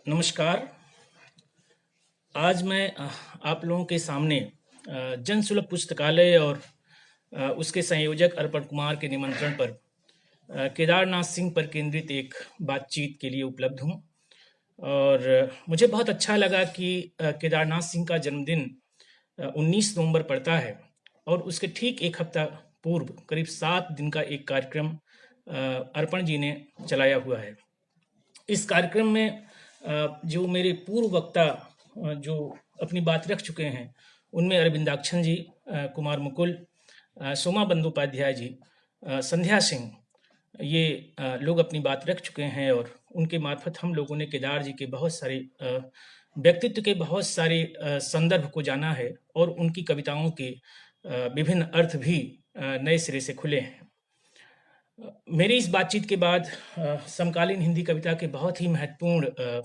नमस्कार। आज मैं आप लोगों के सामने जन सुलभ पुस्तकालय और उसके संयोजक अर्पण कुमार के निमंत्रण पर केदारनाथ सिंह पर केंद्रित एक बातचीत के लिए उपलब्ध हूँ। और मुझे बहुत अच्छा लगा कि केदारनाथ सिंह का जन्मदिन 19 नवंबर पड़ता है और उसके ठीक एक हफ्ता पूर्व करीब 7 दिन का एक कार्यक्रम अर्पण जी ने चलाया हुआ है। इस कार्यक्रम में जो मेरे पूर्व वक्ता जो अपनी बात रख चुके हैं उनमें अरविंदाक्षन जी, कुमार मुकुल, सोमा बंदोपाध्याय जी, संध्या सिंह, ये लोग अपनी बात रख चुके हैं और उनके मार्फत हम लोगों ने केदार जी के बहुत सारे व्यक्तित्व के बहुत सारे संदर्भ को जाना है और उनकी कविताओं के विभिन्न अर्थ भी नए सिरे से खुले हैं। मेरी इस बातचीत के बाद समकालीन हिंदी कविता के बहुत ही महत्वपूर्ण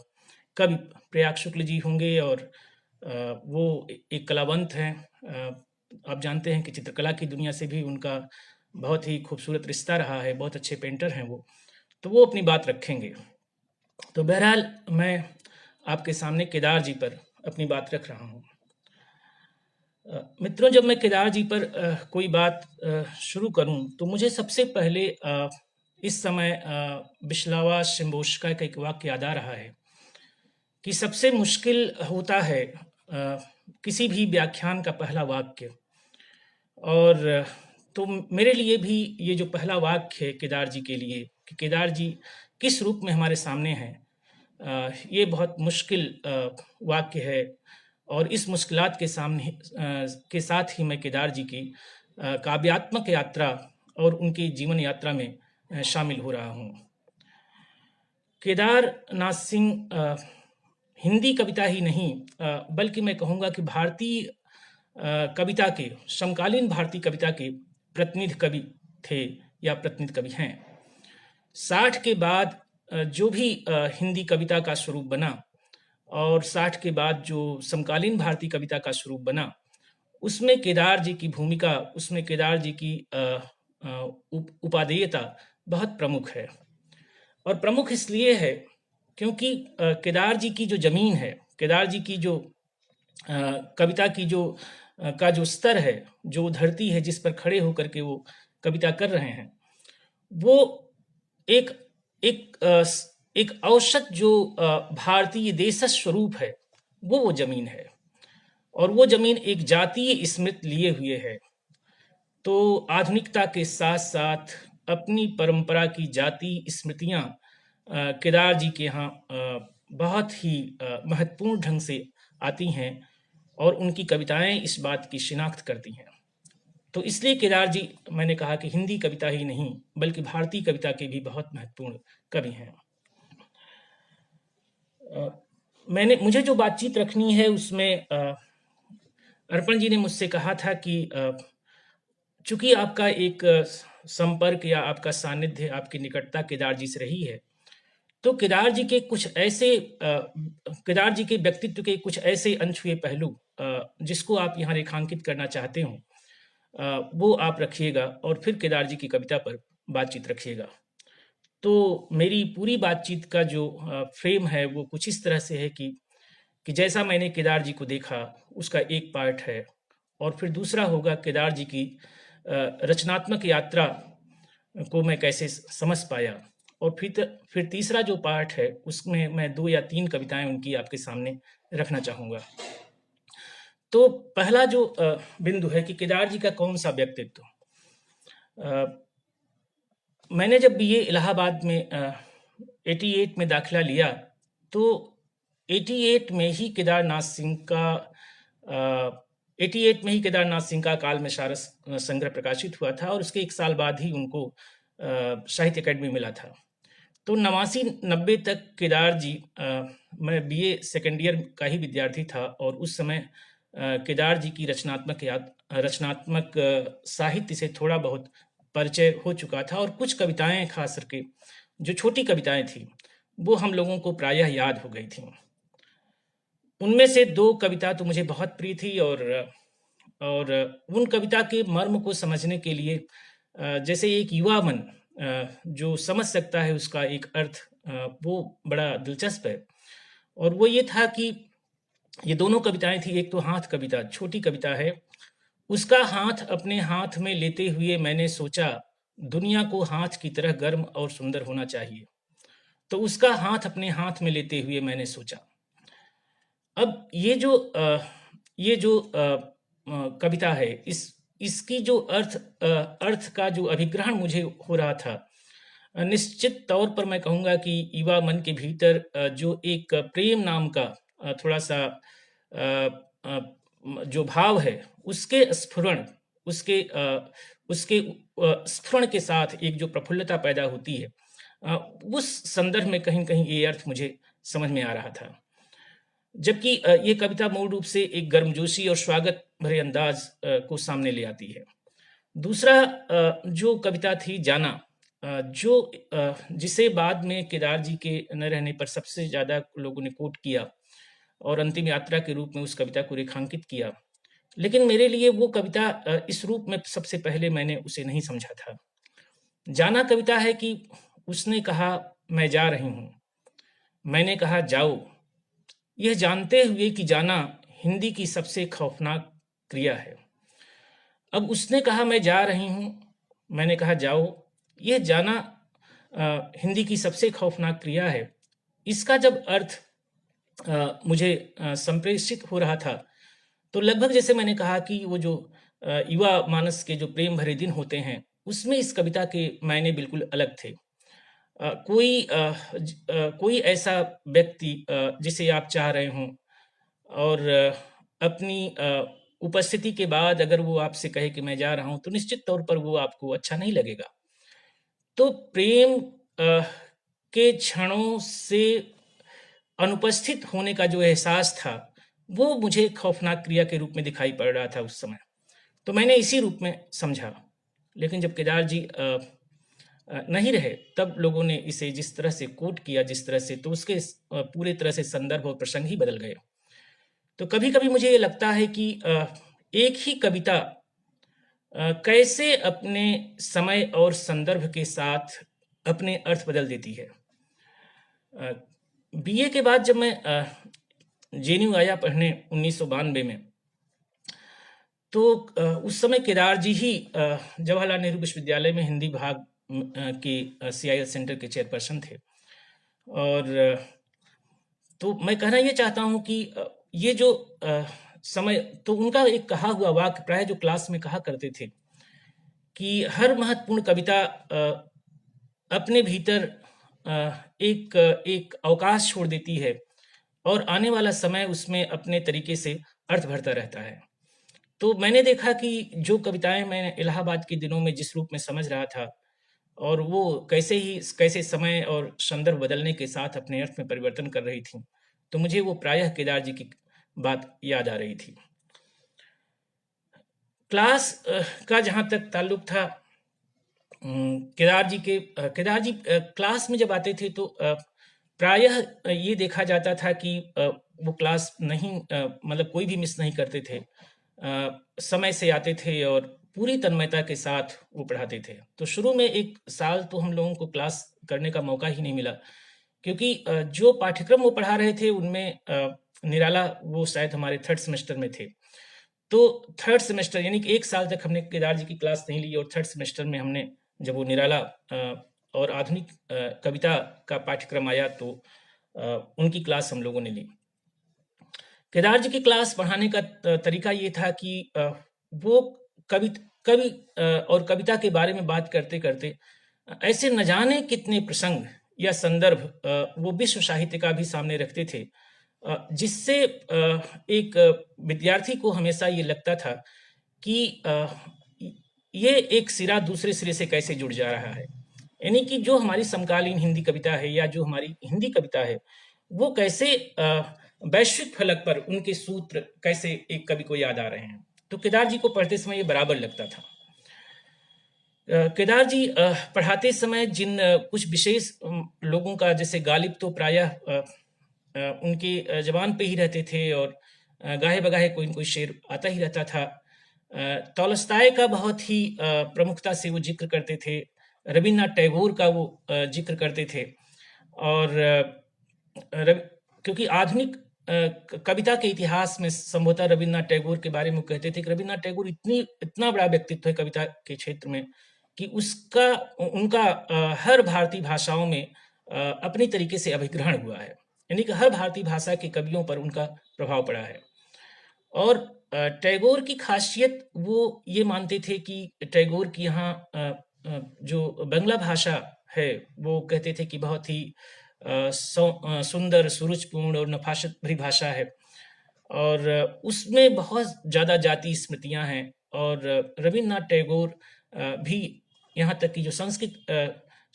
कवि प्रयाग शुक्ल जी होंगे और वो एक कलावंत हैं। आप जानते हैं कि चित्रकला की दुनिया से भी उनका बहुत ही खूबसूरत रिश्ता रहा है, बहुत अच्छे पेंटर हैं वो, तो वो अपनी बात रखेंगे। तो बहरहाल मैं आपके सामने केदार जी पर अपनी बात रख रहा हूँ। मित्रों, जब मैं केदार जी पर कोई बात शुरू करूं तो मुझे सबसे पहले इस समय बिस्लावा शिम्बोष्का का एक वाक्य याद आ रहा है कि सबसे मुश्किल होता है किसी भी व्याख्यान का पहला वाक्य। और तो मेरे लिए भी ये जो पहला वाक्य है केदार जी के लिए कि केदार जी किस रूप में हमारे सामने हैं, ये बहुत मुश्किल वाक्य है। और इस मुश्किलात के सामने के साथ ही मैं केदार जी की काव्यात्मक यात्रा और उनकी जीवन यात्रा में शामिल हो रहा हूँ। केदारनाथ सिंह हिंदी कविता ही नहीं बल्कि मैं कहूँगा कि भारतीय कविता के, समकालीन भारतीय कविता के प्रतिनिधि कवि थे या प्रतिनिधि कवि हैं। 60 के बाद जो भी हिंदी कविता का स्वरूप बना और 60 के बाद जो समकालीन भारतीय कविता का स्वरूप बना, उसमें केदार जी की भूमिका, उसमें केदार जी की उपादेयता बहुत प्रमुख है। और प्रमुख इसलिए है क्योंकि केदार जी की जो जमीन है, केदार जी की जो कविता की जो स्तर है, जो धरती है जिस पर खड़े होकर के वो कविता कर रहे हैं, वो एक एक एक औसत जो भारतीय देश स्वरूप है, वो जमीन है। और वो जमीन एक जातीय स्मृति लिए हुए है। तो आधुनिकता के साथ साथ अपनी परंपरा की जातीय स्मृतियाँ केदार जी के यहाँ बहुत ही महत्वपूर्ण ढंग से आती हैं और उनकी कविताएं इस बात की शिनाख्त करती हैं। तो इसलिए केदार जी, मैंने कहा कि हिंदी कविता ही नहीं बल्कि भारतीय कविता के भी बहुत महत्वपूर्ण कवि हैं। मुझे जो बातचीत रखनी है उसमें अर्पण जी ने मुझसे कहा था कि चूंकि आपका एक संपर्क या आपका सानिध्य, आपकी निकटता केदार जी से रही है, तो केदार जी के कुछ ऐसे केदार जी के व्यक्तित्व के कुछ ऐसे अनछुए पहलू जिसको आप यहाँ रेखांकित करना चाहते हो, वो आप रखिएगा और फिर केदार जी की कविता पर बातचीत रखिएगा। तो मेरी पूरी बातचीत का जो फ्रेम है वो कुछ इस तरह से है कि जैसा मैंने केदार जी को देखा उसका एक पार्ट है, और फिर दूसरा होगा केदार जी की रचनात्मक यात्रा को मैं कैसे समझ पाया, और फिर तीसरा जो पार्ट है उसमें मैं 2 या 3 कविताएं उनकी आपके सामने रखना चाहूँगा। तो पहला जो बिंदु है कि केदार जी का कौन सा व्यक्तित्व। मैंने जब बीए इलाहाबाद में 88 में दाखिला लिया तो 88 में ही केदारनाथ सिंह का 88 में ही केदारनाथ सिंह का काल में सारस संग्रह प्रकाशित हुआ था और उसके 1 साल बाद ही उनको साहित्य अकेडमी मिला था। तो 89-90 तक केदार जी, मैं बीए सेकेंड ईयर का ही विद्यार्थी था और उस समय केदार जी की रचनात्मक साहित्य से थोड़ा बहुत परिचय हो चुका था और कुछ कविताएं, खास करके जो छोटी कविताएं थी, वो हम लोगों को प्रायः याद हो गई थी। उनमें से 2 कविता तो मुझे बहुत प्रिय थी और उन कविता के मर्म को समझने के लिए जैसे एक युवा मन जो समझ सकता है उसका एक अर्थ, वो बड़ा दिलचस्प है। और वो ये था कि ये दोनों कविताएं थी। एक तो हाथ कविता, छोटी कविता है। उसका हाथ अपने हाथ में लेते हुए मैंने सोचा, दुनिया को हाथ की तरह गर्म और सुंदर होना चाहिए। तो उसका हाथ अपने हाथ में लेते हुए मैंने सोचा। अब ये जो कविता है, इसकी जो अर्थ का जो अभिग्रहण मुझे हो रहा था, निश्चित तौर पर मैं कहूँगा कि युवा मन के भीतर जो एक प्रेम नाम का थोड़ा सा जो भाव है, उसके स्फुरण उसके उसके स्फुरण के साथ एक जो प्रफुल्लता पैदा होती है, उस संदर्भ में कहीं कहीं ये अर्थ मुझे समझ में आ रहा था। जबकि ये कविता मूल रूप से एक गर्मजोशी और स्वागत भरे अंदाज को सामने ले आती है। दूसरा जो कविता थी जाना, जिसे बाद में केदार जी के न रहने पर सबसे ज़्यादा लोगों ने कोट किया और अंतिम यात्रा के रूप में उस कविता को रेखांकित किया। लेकिन मेरे लिए वो कविता इस रूप में सबसे पहले मैंने उसे नहीं समझा था। जाना कविता है कि उसने कहा मैं जा रही हूँ, मैंने कहा जाओ, यह जानते हुए कि जाना हिंदी की सबसे खौफनाक क्रिया है। अब उसने कहा मैं जा रही हूँ, मैंने कहा जाओ, यह जाना हिंदी की सबसे खौफनाक क्रिया है। इसका जब अर्थ मुझे संप्रेषित हो रहा था, तो लगभग जैसे मैंने कहा कि वो जो युवा मानस के जो प्रेम भरे दिन होते हैं, उसमें इस कविता के मायने बिल्कुल अलग थे। कोई ऐसा व्यक्ति जिसे आप चाह रहे हों और अपनी उपस्थिति के बाद अगर वो आपसे कहे कि मैं जा रहा हूँ, तो निश्चित तौर पर वो आपको अच्छा नहीं लगेगा। तो प्रेम के क्षणों से अनुपस्थित होने का जो एहसास था, वो मुझे खौफनाक क्रिया के रूप में दिखाई पड़ रहा था उस समय। तो मैंने इसी रूप में समझा। लेकिन जब केदार जी नहीं रहे, तब लोगों ने इसे जिस तरह से कोट किया, जिस तरह से, तो उसके पूरे तरह से संदर्भ और प्रसंग ही बदल गए। तो कभी-कभी मुझे ये लगता है कि एक ही कविता कैसे अपने समय और संदर्भ के साथ अपने अर्थ बदल देती है। बीए के बाद जब मैं जेएनयू आया पढ़ने 1992 में, तो उस समय केदार जी ही जवाहरलाल नेहरू विश्वविद्यालय में हिंदी विभाग के सीआईएल सेंटर के चेयरपर्सन थे। और तो मैं कहना ये चाहता हूँ कि ये जो समय, तो उनका एक कहा हुआ वाक्य प्राय जो क्लास में कहा करते थे कि हर महत्वपूर्ण कविता अपने भीतर एक अवकाश छोड़ देती है और आने वाला समय उसमें अपने तरीके से अर्थ भरता रहता है। तो मैंने देखा कि जो कविताएं मैं इलाहाबाद के दिनों में जिस रूप में समझ रहा था, और वो कैसे समय और संदर्भ बदलने के साथ अपने अर्थ में परिवर्तन कर रही थी, तो मुझे वो प्रायः केदार जी की बात याद आ रही थी। क्लास का जहाँ तक ताल्लुक था, केदार जी क्लास में जब आते थे तो प्रायः ये देखा जाता था कि वो क्लास नहीं, मतलब कोई भी मिस नहीं करते थे, समय से आते थे और पूरी तन्मयता के साथ वो पढ़ाते थे। तो शुरू में एक साल तो हम लोगों को क्लास करने का मौका ही नहीं मिला, क्योंकि जो पाठ्यक्रम वो पढ़ा रहे थे उनमें निराला वो शायद हमारे थर्ड सेमेस्टर में थे। तो थर्ड सेमेस्टर यानी कि एक साल तक हमने केदार जी की क्लास नहीं ली, और थर्ड सेमेस्टर में हमने जब वो निराला और आधुनिक कविता का पाठ्यक्रम आया, तो उनकी क्लास हम लोगों ने ली। केदार जी की क्लास पढ़ाने का तरीका ये था कि वो कवि और कविता के बारे में बात करते करते ऐसे न जाने कितने प्रसंग या संदर्भ वो विश्व साहित्य का भी सामने रखते थे, जिससे एक विद्यार्थी को हमेशा ये लगता था कि ये एक सिरा दूसरे सिरे से कैसे जुड़ जा रहा है। यानी कि जो हमारी समकालीन हिंदी कविता है या जो हमारी हिंदी कविता है, वो कैसे वैश्विक फलक पर उनके सूत्र कैसे एक कवि को याद आ रहे हैं। तो केदार जी को पढ़ते समय ये बराबर लगता था। केदार जी पढ़ाते समय जिन कुछ विशेष लोगों का, जैसे गालिब तो प्रायः उनके जबान पे ही रहते थे और गाहे बगाहे कोई न कोई शेर आता ही रहता था। तॉलस्ताय का बहुत ही प्रमुखता से वो जिक्र करते थे, रविन्द्रनाथ टैगोर का वो जिक्र करते थे, और क्योंकि आधुनिक कविता के इतिहास में संभवतः रविन्द्रनाथ टैगोर के बारे में कहते थे कि रविन्द्रनाथ टैगोर इतना बड़ा व्यक्तित्व है कविता के क्षेत्र में कि उनका हर भारतीय भाषाओं में अपनी तरीके से अभिग्रहण हुआ है, यानी कि हर भारतीय भाषा के कवियों पर उनका प्रभाव पड़ा है। और टैगोर की खासियत वो ये मानते थे कि टैगोर की यहाँ जो बंगला भाषा है वो कहते थे कि बहुत ही सुंदर, सुरुचिपूर्ण और नफासत भरी भाषा है, और उसमें बहुत ज़्यादा जाति स्मृतियाँ हैं। और रविन्द्रनाथ टैगोर भी यहाँ तक कि जो संस्कृत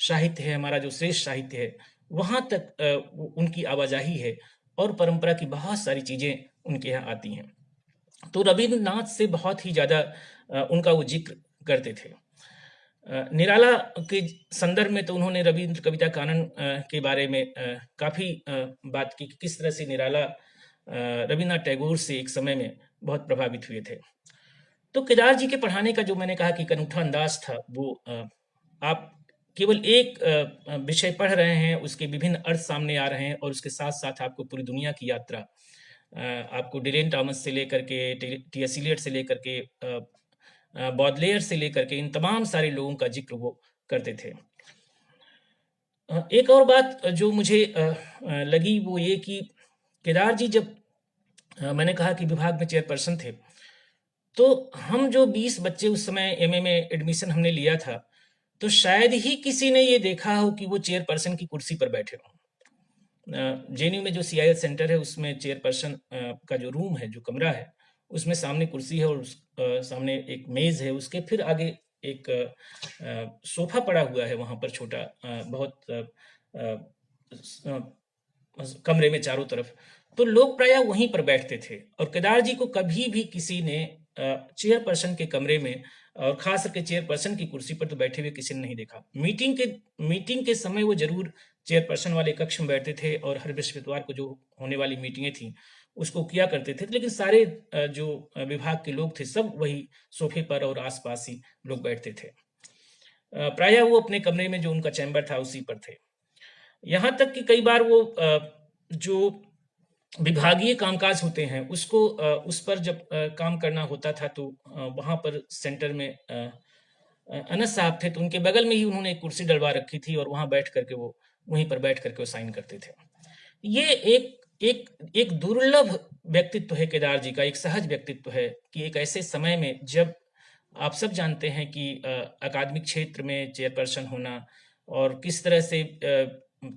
साहित्य है, हमारा जो श्रेष्ठ साहित्य है, वहाँ तक उनकी आवाजाही है और परंपरा की बहुत सारी चीज़ें उनके यहाँ आती हैं। तो रविन्द्रनाथ से बहुत ही ज़्यादा उनका वो जिक्र करते थे। निराला के संदर्भ में तो उन्होंने रविन्द्र कविता कानन के बारे में काफ़ी बात की कि किस तरह से निराला रविन्द्रनाथ टैगोर से एक समय में बहुत प्रभावित हुए थे। तो केदार जी के पढ़ाने का जो मैंने कहा कि एक अनूठा अंदाज था, वो आप केवल एक विषय पढ़ रहे हैं, उसके विभिन्न अर्थ सामने आ रहे हैं, और उसके साथ साथ आपको पूरी दुनिया की यात्रा, आपको डिलेन टॉमस से लेकर के टी.एस. इलियट से लेकर के बॉडलेयर से लेकर के इन तमाम सारे लोगों का जिक्र वो करते थे। एक और बात जो मुझे लगी वो ये कि केदार जी जब मैंने कहा कि विभाग में चेयरपर्सन थे, तो हम जो 20 बच्चे उस समय एमए में एडमिशन हमने लिया था, तो शायद ही किसी ने ये देखा हो कि वो चेयरपर्सन की कुर्सी पर बैठे हों। जेएनयू में जो सीआईएल सेंटर है उसमें चेयरपर्सन का जो रूम है, जो कमरा है, उसमें सामने कुर्सी है और सामने एक मेज है, उसके फिर आगे एक सोफा पड़ा हुआ है वहाँ पर छोटा, बहुत कमरे में चारों तरफ। तो लोग प्रायः वहीं पर बैठते थे, और केदार जी को कभी भी किसी ने चेयरपर्सन के कमरे में और खास करके चेयरपर्सन की कुर्सी पर तो बैठे हुए किसी ने नहीं देखा। मीटिंग के समय वो जरूर चेयरपर्सन वाले कक्ष में बैठते थे और हर बृहस्पतिवार को जो होने वाली मीटिंगें थी उसको किया करते थे, लेकिन सारे जो विभाग के लोग थे सब वही सोफे पर और आसपास ही लोग बैठते थे। प्रायः वो अपने कमरे में जो उनका चैम्बर था उसी पर थे। यहाँ तक कि कई बार वो जो विभागीय कामकाज होते हैं उसको उस पर जब काम करना होता था तो वहाँ पर सेंटर में अनस साहब थे, तो उनके बगल में ही उन्होंने एक कुर्सी डलवा रखी थी और वहाँ बैठ करके वो वहीं पर बैठ करके वो साइन करते थे। ये एक दुर्लभ व्यक्तित्व है केदार जी का, एक सहज व्यक्तित्व है कि एक ऐसे समय में जब आप सब जानते हैं कि अकादमिक क्षेत्र में चेयरपर्सन होना और किस तरह से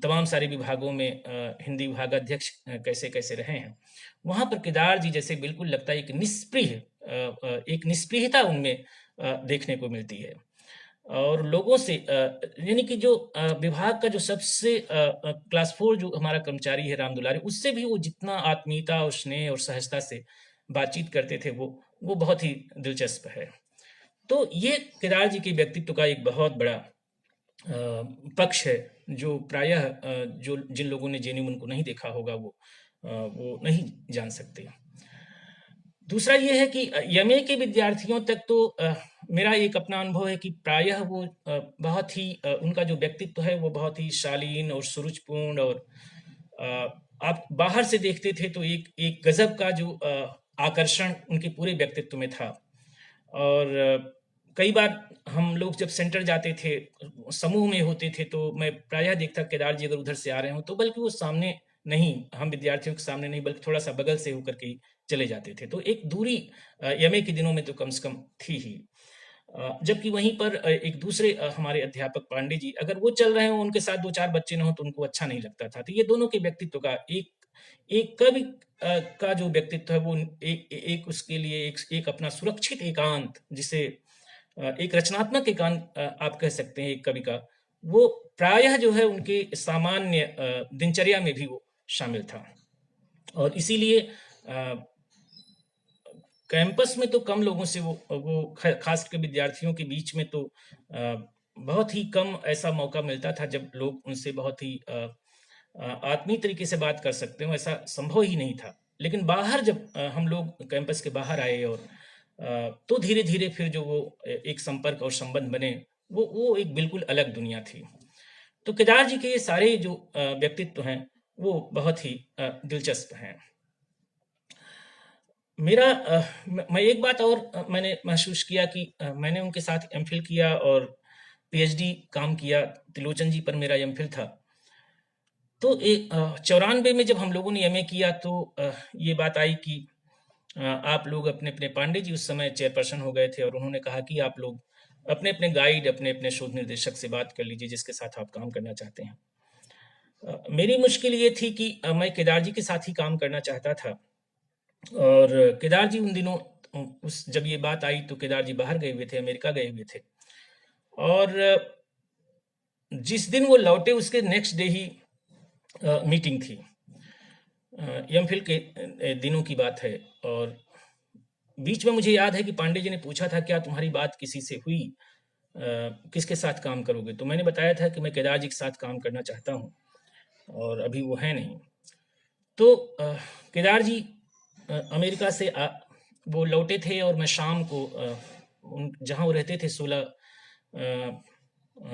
तमाम सारे विभागों में हिंदी विभागाध्यक्ष कैसे कैसे रहे हैं, वहाँ पर केदार जी जैसे बिल्कुल लगता है एक निस्पृहता उनमें देखने को मिलती है। और लोगों से यानी कि जो विभाग का जो सबसे क्लास 4 जो हमारा कर्मचारी है राम दुलारी, उससे भी वो जितना आत्मीयता और स्नेह और सहजता से बातचीत करते थे वो बहुत ही दिलचस्प है। तो ये केदार जी के व्यक्तित्व का एक बहुत बड़ा पक्ष है जो प्रायः जो जिन लोगों ने जेएनयू में उनको नहीं देखा होगा वो नहीं जान सकते। दूसरा ये है कि एमए के विद्यार्थियों तक तो मेरा एक अपना अनुभव है कि प्रायः वो बहुत ही उनका जो व्यक्तित्व है वो बहुत ही शालीन और सुरुचिपूर्ण, और आप बाहर से देखते थे तो एक गजब का जो आकर्षण उनके पूरे व्यक्तित्व में था। और कई बार हम लोग जब सेंटर जाते थे, समूह में होते थे, तो मैं प्रायः देखता केदार जी अगर उधर से आ रहे हो तो बल्कि वो सामने नहीं, हम विद्यार्थियों के सामने नहीं बल्कि थोड़ा सा बगल से होकर के चले जाते थे। तो एक दूरी एमए के दिनों में तो कम से कम थी ही। जबकि वहीं पर एक दूसरे हमारे अध्यापक पांडे जी अगर वो चल रहे हो उनके साथ 2-4 बच्चे न हो तो उनको अच्छा नहीं लगता था। तो ये दोनों के व्यक्तित्व का एक कवि का जो व्यक्तित्व है वो एक उसके लिए एक अपना सुरक्षित एकांत, जिसे एक रचनात्मक एकांत आप कह सकते हैं एक कवि का, वो प्रायः जो है उनके सामान्य दिनचर्या में भी वो शामिल था। और इसीलिए कैंपस में तो कम लोगों से वो खास करके विद्यार्थियों के बीच में तो बहुत ही कम ऐसा मौका मिलता था जब लोग उनसे बहुत ही आत्मीय तरीके से बात कर सकते हो, ऐसा संभव ही नहीं था। लेकिन बाहर जब हम लोग कैंपस के बाहर आए और तो धीरे धीरे फिर जो वो एक संपर्क और संबंध बने, वो एक बिल्कुल अलग दुनिया थी। तो केदार जी के ये सारे जो व्यक्तित्व हैं वो बहुत ही दिलचस्प हैं। मेरा मैं एक बात और मैंने महसूस किया कि मैंने उनके साथ एमफिल किया और पीएचडी काम किया, त्रिलोचन जी पर मेरा एमफिल था। तो 94 में जब हम लोगों ने एमए किया तो ये बात आई कि आप लोग अपने-अपने, पांडे जी उस समय चेयरपर्सन हो गए थे और उन्होंने कहा कि आप लोग अपने-अपने गाइड, अपने-अपने शोध निर्देशक से बात कर लीजिए जिसके साथ आप काम करना चाहते हैं। मेरी मुश्किल ये थी कि मैं केदार जी के साथ ही काम करना चाहता था और केदार जी उन दिनों उस जब ये बात आई तो केदार जी बाहर गए हुए थे, अमेरिका गए हुए थे और जिस दिन वो लौटे उसके नेक्स्ट डे ही मीटिंग थी। एमफिल के दिनों की बात है और बीच में मुझे याद है कि पांडे जी ने पूछा था क्या तुम्हारी बात किसी से हुई, किसके साथ काम करोगे? तो मैंने बताया था कि मैं केदार जी के साथ काम करना चाहता हूँ और अभी वो है नहीं। तो केदार जी अमेरिका से वो लौटे थे और मैं शाम को जहाँ वो रहते थे 16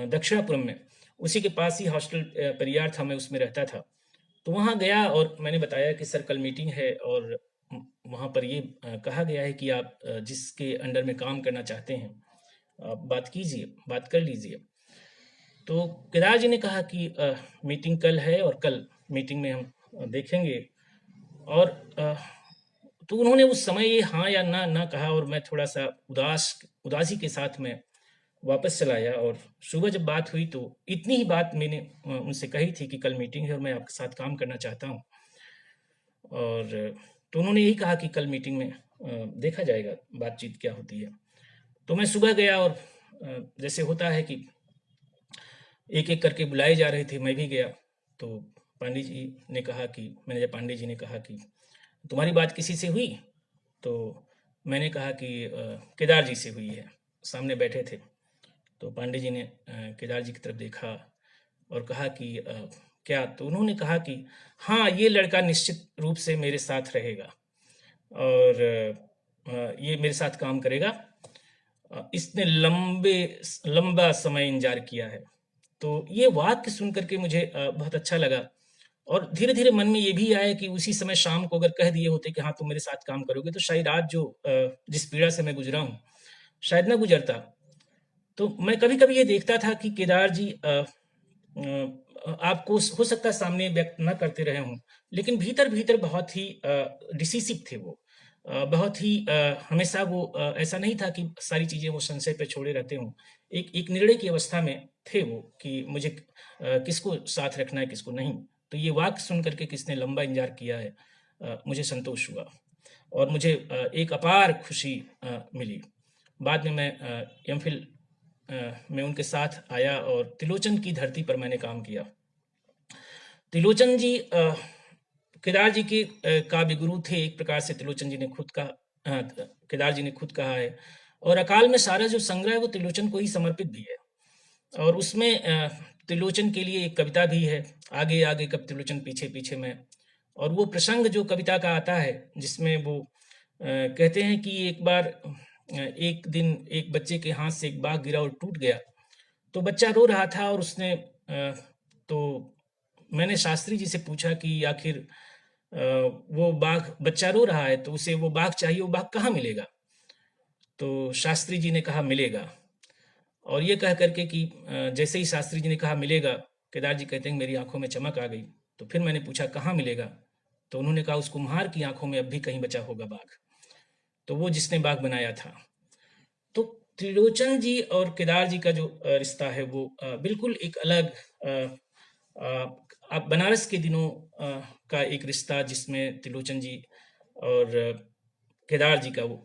दक्षिणापुरम में, उसी के पास ही हॉस्टल परियार था, मैं उसमें रहता था। तो वहाँ गया और मैंने बताया कि सर कल मीटिंग है और वहाँ पर ये कहा गया है कि आप जिसके अंडर में काम करना चाहते हैं आप बात कीजिए, बात कर लीजिए। तो केदार जी ने कहा कि मीटिंग कल है और कल मीटिंग में हम देखेंगे और तो उन्होंने उस समय ये हाँ या ना ना कहा और मैं थोड़ा सा उदासी के साथ में वापस चला आया और सुबह जब बात हुई तो इतनी ही बात मैंने उनसे कही थी कि कल मीटिंग है और मैं आपके साथ काम करना चाहता हूँ और तो उन्होंने यही कहा कि कल मीटिंग में देखा जाएगा बातचीत क्या होती है। तो मैं सुबह गया और जैसे होता है कि एक एक करके बुलाए जा रहे थे, मैं भी गया। तो पांडे जी ने कहा कि मैनेजर पांडे जी ने कहा कि तुम्हारी बात किसी से हुई? तो मैंने कहा कि केदार जी से हुई है, सामने बैठे थे। तो पांडे जी ने केदार जी की तरफ देखा और कहा कि क्या? तो उन्होंने कहा कि हाँ, ये लड़का निश्चित रूप से मेरे साथ रहेगा और ये मेरे साथ काम करेगा। इसने लंबा समय इंतजार किया है। तो ये वाक्य सुन कर के मुझे बहुत अच्छा लगा और धीरे-धीरे मन में ये भी आया कि उसी समय शाम को अगर कह दिए होते कि हाँ, तुम मेरे साथ काम करोगे तो शायद आज जो जिस पीड़ा से मैं गुज़रा हूँ, शायद ना गुज़रता। तो मैं कभी-कभी ये देखता था कि केदार जी आपको हो सकता है सामने व्यक्त ना करते रहे हों, लेकिन भीतर-भीतर बहुत ही डिसिसिव थे वो। बहुत ही हमेशा वो ऐसा नहीं था कि सारी चीज़ें वो संशय पे छोड़े रहते हों। एक एक निर्णय की अवस्था में थे वो कि मुझे किसको साथ रखना है, किसको नहीं। तो ये वाक्य सुन कर के किसने लंबा इंतज़ार किया है, मुझे संतोष हुआ और मुझे एक अपार खुशी मिली। बाद में मैं एमफिल में उनके साथ आया और त्रिलोचन की धरती पर मैंने काम किया। त्रिलोचन जी केदार जी के काव्य गुरु थे एक प्रकार से, त्रिलोचन जी ने खुद कहा, केदार जी ने खुद कहा है और अकाल में सारा जो संग्रह है वो त्रिलोचन को ही समर्पित भी है और उसमें त्रिलोचन के लिए एक कविता भी है, आगे आगे कब त्रिलोचन पीछे पीछे मैं। और वो प्रसंग जो कविता का आता है जिसमें वो कहते हैं कि एक बार एक दिन एक बच्चे के हाथ से एक बाग गिरा और टूट गया, तो बच्चा रो रहा था और उसने तो मैंने शास्त्री जी से पूछा कि आखिर वो बाघ, बच्चा रो रहा है तो उसे वो बाघ चाहिए, वो बाघ कहाँ मिलेगा? तो शास्त्री जी ने कहा मिलेगा। और ये कह करके कि जैसे ही शास्त्री जी ने कहा मिलेगा, केदार जी कहते हैं मेरी आंखों में चमक आ गई। तो फिर मैंने पूछा कहाँ मिलेगा? तो उन्होंने कहा उस कुम्हार की आंखों में अब भी कहीं बचा होगा बाघ, तो वो जिसने बाघ बनाया था। तो त्रिलोचन जी और केदार जी का जो रिश्ता है वो बिल्कुल एक अलग आप बनारस के दिनों का एक रिश्ता जिसमें त्रिलोचन जी और केदार जी का वो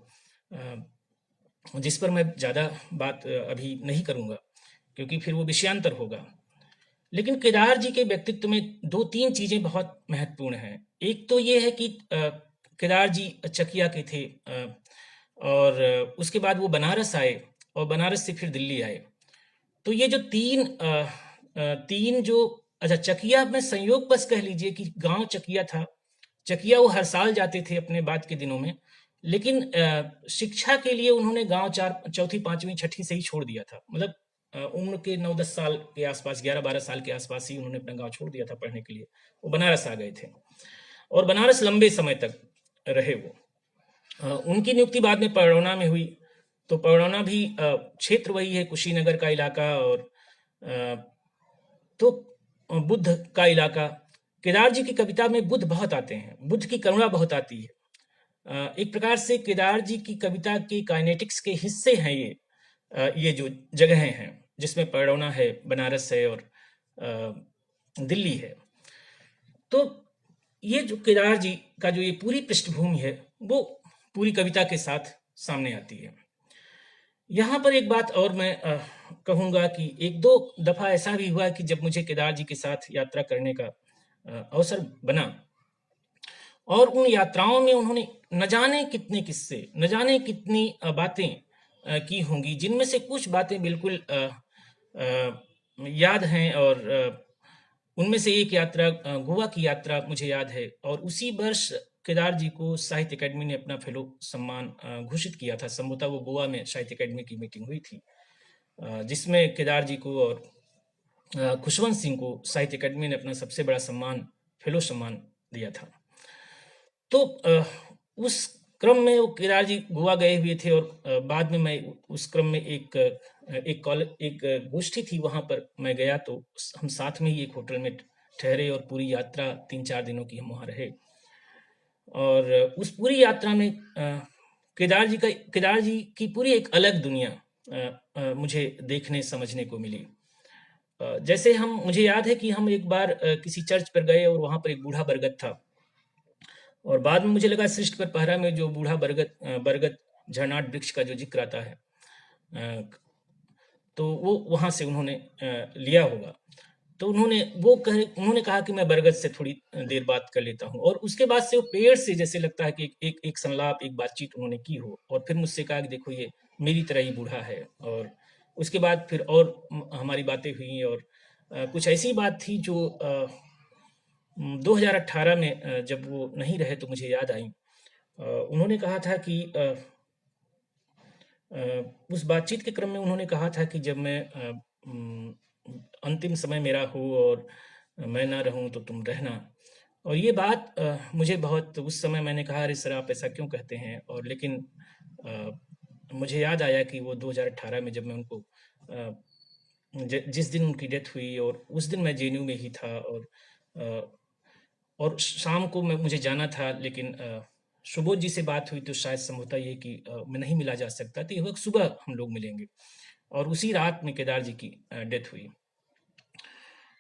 जिस पर मैं ज़्यादा बात अभी नहीं करूँगा क्योंकि फिर वो विषयांतर होगा। लेकिन केदार जी के व्यक्तित्व में 2-3 चीज़ें बहुत महत्वपूर्ण हैं। एक तो ये है कि केदार जी चकिया के थे और उसके बाद वो बनारस आए और बनारस से फिर दिल्ली आए। तो ये जो 3 जो अच्छा चकिया में संयोगवश कह लीजिए कि गाँव चकिया था। चकिया वो हर साल जाते थे अपने बाद के दिनों में, लेकिन शिक्षा के लिए उन्होंने गाँव 4 चौथी, 5वीं, 6ठी से ही छोड़ दिया था। मतलब उम्र के 9-10 साल के आसपास, 11-12 साल के आसपास ही उन्होंने अपना गांव छोड़ दिया था पढ़ने के लिए। वो बनारस आ गए थे और बनारस लंबे समय तक रहे वो। उनकी नियुक्ति बाद में पड़रौना में हुई। तो पड़रौना भी क्षेत्र वही है, कुशीनगर का इलाका, और तो बुद्ध का इलाका। केदार जी की कविता में बुद्ध बहुत आते हैं, बुद्ध की करुणा बहुत आती है। एक प्रकार से केदार जी की कविता की काइनेटिक्स के हिस्से हैं ये जो जगहें हैं, जिसमें पड़रौना है, बनारस है और दिल्ली है। तो ये जो केदार जी का जो ये पूरी पृष्ठभूमि है, वो पूरी कविता के साथ सामने आती है। यहाँ पर एक बात और मैं कहूँगा कि एक दो दफ़ा ऐसा भी हुआ कि जब मुझे केदार जी के साथ यात्रा करने का अवसर बना, और उन यात्राओं में उन्होंने न जाने कितने किस्से, न जाने कितनी बातें की होंगी, जिनमें से कुछ बातें बिल्कुल याद हैं। और उनमें से एक यात्रा, गोवा की यात्रा मुझे याद है। और उसी वर्ष केदार जी को साहित्य अकेडमी ने अपना फेलो सम्मान घोषित किया था। संभवतः वो गोवा में साहित्य अकेडमी की मीटिंग हुई थी, जिसमें केदार जी को और खुशवंत सिंह को साहित्य अकेडमी ने अपना सबसे बड़ा सम्मान, फेलो सम्मान दिया था। तो उस क्रम में वो केदार जी गोवा गए हुए थे, और बाद में मैं उस क्रम में एक गोष्ठी थी, वहाँ पर मैं गया। तो हम साथ में ही एक होटल में ठहरे, और पूरी यात्रा 3-4 दिनों की हम वहाँ रहे। और उस पूरी यात्रा में केदार जी की पूरी एक अलग दुनिया मुझे देखने समझने को मिली। जैसे मुझे याद है कि हम एक बार किसी चर्च पर गए, और वहाँ पर एक बूढ़ा बरगद था, और बाद में मुझे लगा सृष्टि पर पहरा में जो बूढ़ा बरगद झरनाट वृक्ष का जो जिक्र आता है, तो वो वहाँ से उन्होंने लिया होगा। तो उन्होंने कहा कि मैं बरगद से थोड़ी देर बात कर लेता हूँ, और उसके बाद से वो पेड़ से जैसे लगता है कि एक संलाप, एक बातचीत उन्होंने की हो, और फिर मुझसे कहा कि देखो ये मेरी तरह ही बूढ़ा है। और उसके बाद फिर और हमारी बातें हुई, और कुछ ऐसी बात थी जो 2018 में जब वो नहीं रहे तो मुझे याद आई। उन्होंने कहा था कि उस बातचीत के क्रम में उन्होंने कहा था कि जब मैं अंतिम समय मेरा हो और मैं ना रहूं तो तुम रहना। और ये बात मुझे बहुत, उस समय मैंने कहा अरे सर आप ऐसा क्यों कहते हैं। और लेकिन मुझे याद आया कि वो 2018 में जब मैं उनको जिस दिन उनकी डेथ हुई, और उस दिन मैं जेएनयू में ही था, और शाम को मुझे जाना था, लेकिन सुबोध जी से बात हुई तो शायद संभवतः ये कि मैं नहीं मिला जा सकता, तो ये सुबह हम लोग मिलेंगे। और उसी रात में केदार जी की डेथ हुई।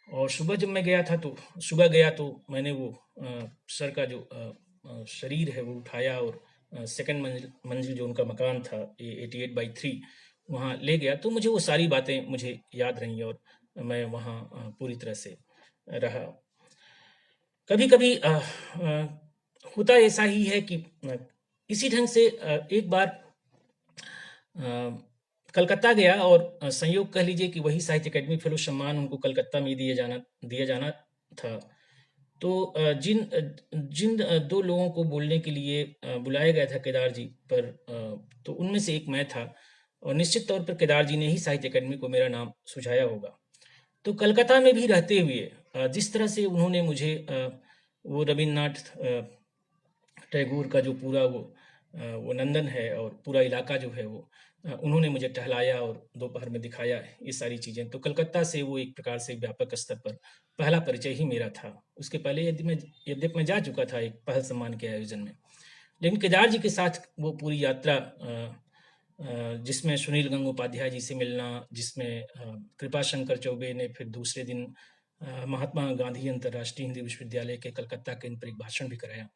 और सुबह जब मैं गया था, तो सुबह गया तो मैंने वो सर का जो शरीर है वो उठाया, और सेकंड मंजिल जो उनका मकान था 88/3 वहाँ ले गया। तो मुझे वो सारी बातें मुझे याद रहीं, और मैं वहाँ पूरी तरह से रहा। कभी-कभी होता ऐसा ही है कि इसी ढंग से एक बार कलकत्ता गया, और संयोग कह लीजिए कि वही साहित्य अकेडमी फेलो सम्मान उनको कलकत्ता में दिया जाना था। तो जिन दो लोगों को बोलने के लिए बुलाया गया था केदार जी पर, तो उनमें से एक मैं था, और निश्चित तौर पर केदार जी ने ही साहित्य अकेडमी को मेरा नाम सुझाया होगा। तो कलकत्ता में भी रहते हुए जिस तरह से उन्होंने मुझे वो रवींद्रनाथ टैगोर का जो पूरा वो नंदन है, और पूरा इलाका जो है वो उन्होंने मुझे टहलाया और दोपहर में दिखाया, ये सारी चीज़ें। तो कलकत्ता से वो एक प्रकार से व्यापक स्तर पर पहला परिचय ही मेरा था। उसके पहले यद्यपि मैं जा चुका था एक पहल सम्मान के आयोजन में, लेकिन केदार जी के साथ वो पूरी यात्रा, जिसमें सुनील गंगोपाध्याय जी से मिलना, जिसमें कृपाशंकर चौबे ने फिर दूसरे दिन महात्मा गांधी अंतर्राष्ट्रीय हिंदी विश्वविद्यालय के कलकत्ता केंद्र पर एक भाषण भी कराया।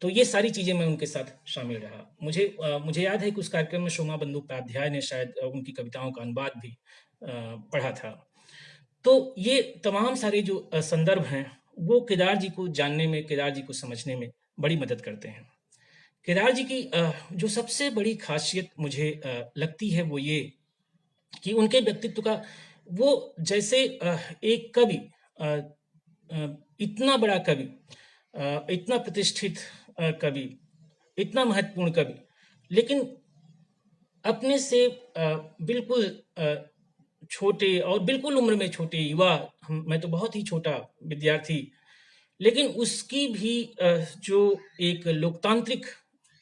तो ये सारी चीज़ें मैं उनके साथ शामिल रहा। मुझे याद है कि उस कार्यक्रम में सोमा बंदोपाध्याय ने शायद उनकी कविताओं का अनुवाद भी पढ़ा था। तो ये तमाम सारे जो संदर्भ हैं, वो केदार जी को जानने में, केदार जी को समझने में बड़ी मदद करते हैं। केदार जी की जो सबसे बड़ी खासियत मुझे लगती है वो ये कि उनके व्यक्तित्व का वो जैसे एक कवि, इतना बड़ा कवि, इतना प्रतिष्ठित कवि, इतना महत्वपूर्ण कवि, लेकिन अपने से बिल्कुल छोटे और बिल्कुल उम्र में छोटे युवा, मैं तो बहुत ही छोटा विद्यार्थी, लेकिन उसकी भी जो एक लोकतांत्रिक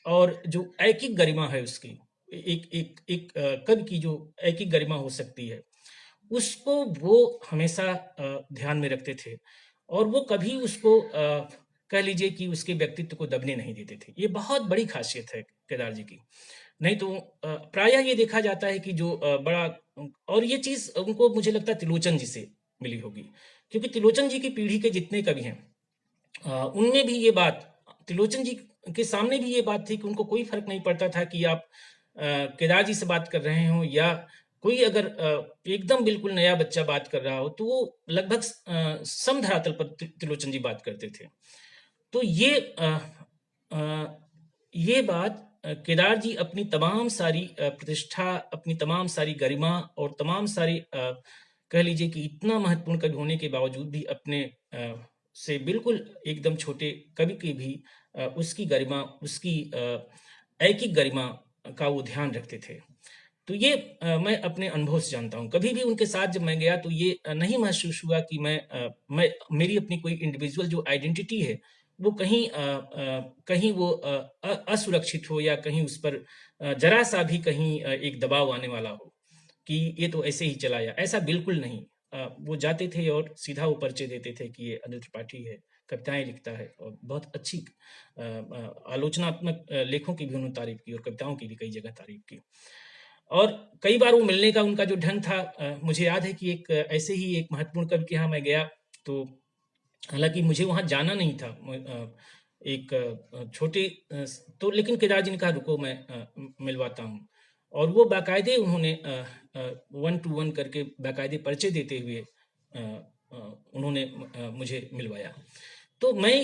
और जो ऐकिक गरिमा है उसकी, एक एक एक कवि की जो ऐकिक गरिमा हो सकती है, उसको वो हमेशा ध्यान में रखते थे और वो कभी उसको कह लीजिए कि उसके व्यक्तित्व को दबने नहीं देते थे। ये बहुत बड़ी खासियत है केदार जी की। नहीं तो प्रायः ये देखा जाता है कि जो बड़ा और ये चीज़ उनको मुझे लगता है त्रिलोचन जी से मिली होगी। क्योंकि त्रिलोचन जी की पीढ़ी के जितने कवि हैं उनमें भी ये बात, त्रिलोचन जी के सामने भी ये बात थी कि उनको कोई फ़र्क नहीं पड़ता था कि आप केदार जी से बात कर रहे हों या कोई अगर एकदम बिल्कुल नया बच्चा बात कर रहा हो, तो वो लगभग सम धरातल पर त्रिलोचन जी बात करते थे। तो ये बात केदार जी अपनी तमाम सारी प्रतिष्ठा, अपनी तमाम सारी गरिमा और तमाम सारी कह लीजिए कि इतना महत्वपूर्ण कवि होने के बावजूद भी अपने से बिल्कुल एकदम छोटे कवि की भी उसकी गरिमा, उसकी ऐकिक गरिमा का वो ध्यान रखते थे। तो ये मैं अपने अनुभव से जानता हूँ। कभी भी उनके साथ जब मैं गया तो ये नहीं महसूस हुआ कि मैं मेरी अपनी कोई इंडिविजुअल जो आइडेंटिटी है, वो कहीं वो असुरक्षित हो या कहीं उस पर ज़रा-सा भी कहीं एक दबाव आने वाला हो, कि ये तो ऐसे ही चला या ऐसा बिल्कुल नहीं। वो जाते थे और सीधा वो परिचय देते थे कि ये अनिल त्रिपाठी है, कविताएँ लिखता है और बहुत अच्छी आलोचनात्मक लेखों की भी उन्होंने तारीफ़ की और कविताओं की भी कई जगह तारीफ़ की। और कई बार वो मिलने का उनका जो ढंग था, मुझे याद है कि एक ऐसे ही एक महत्वपूर्ण कवि के यहाँ मैं गया, तो हालाँकि मुझे वहाँ जाना नहीं था। एक छोटे तो लेकिन केदार जी ने कहा रुको मैं मिलवाता हूँ और वो बाकायदे उन्होंने 1 टू 1 करके बाकायदे परिचय देते हुए उन्होंने मुझे मिलवाया। तो मैं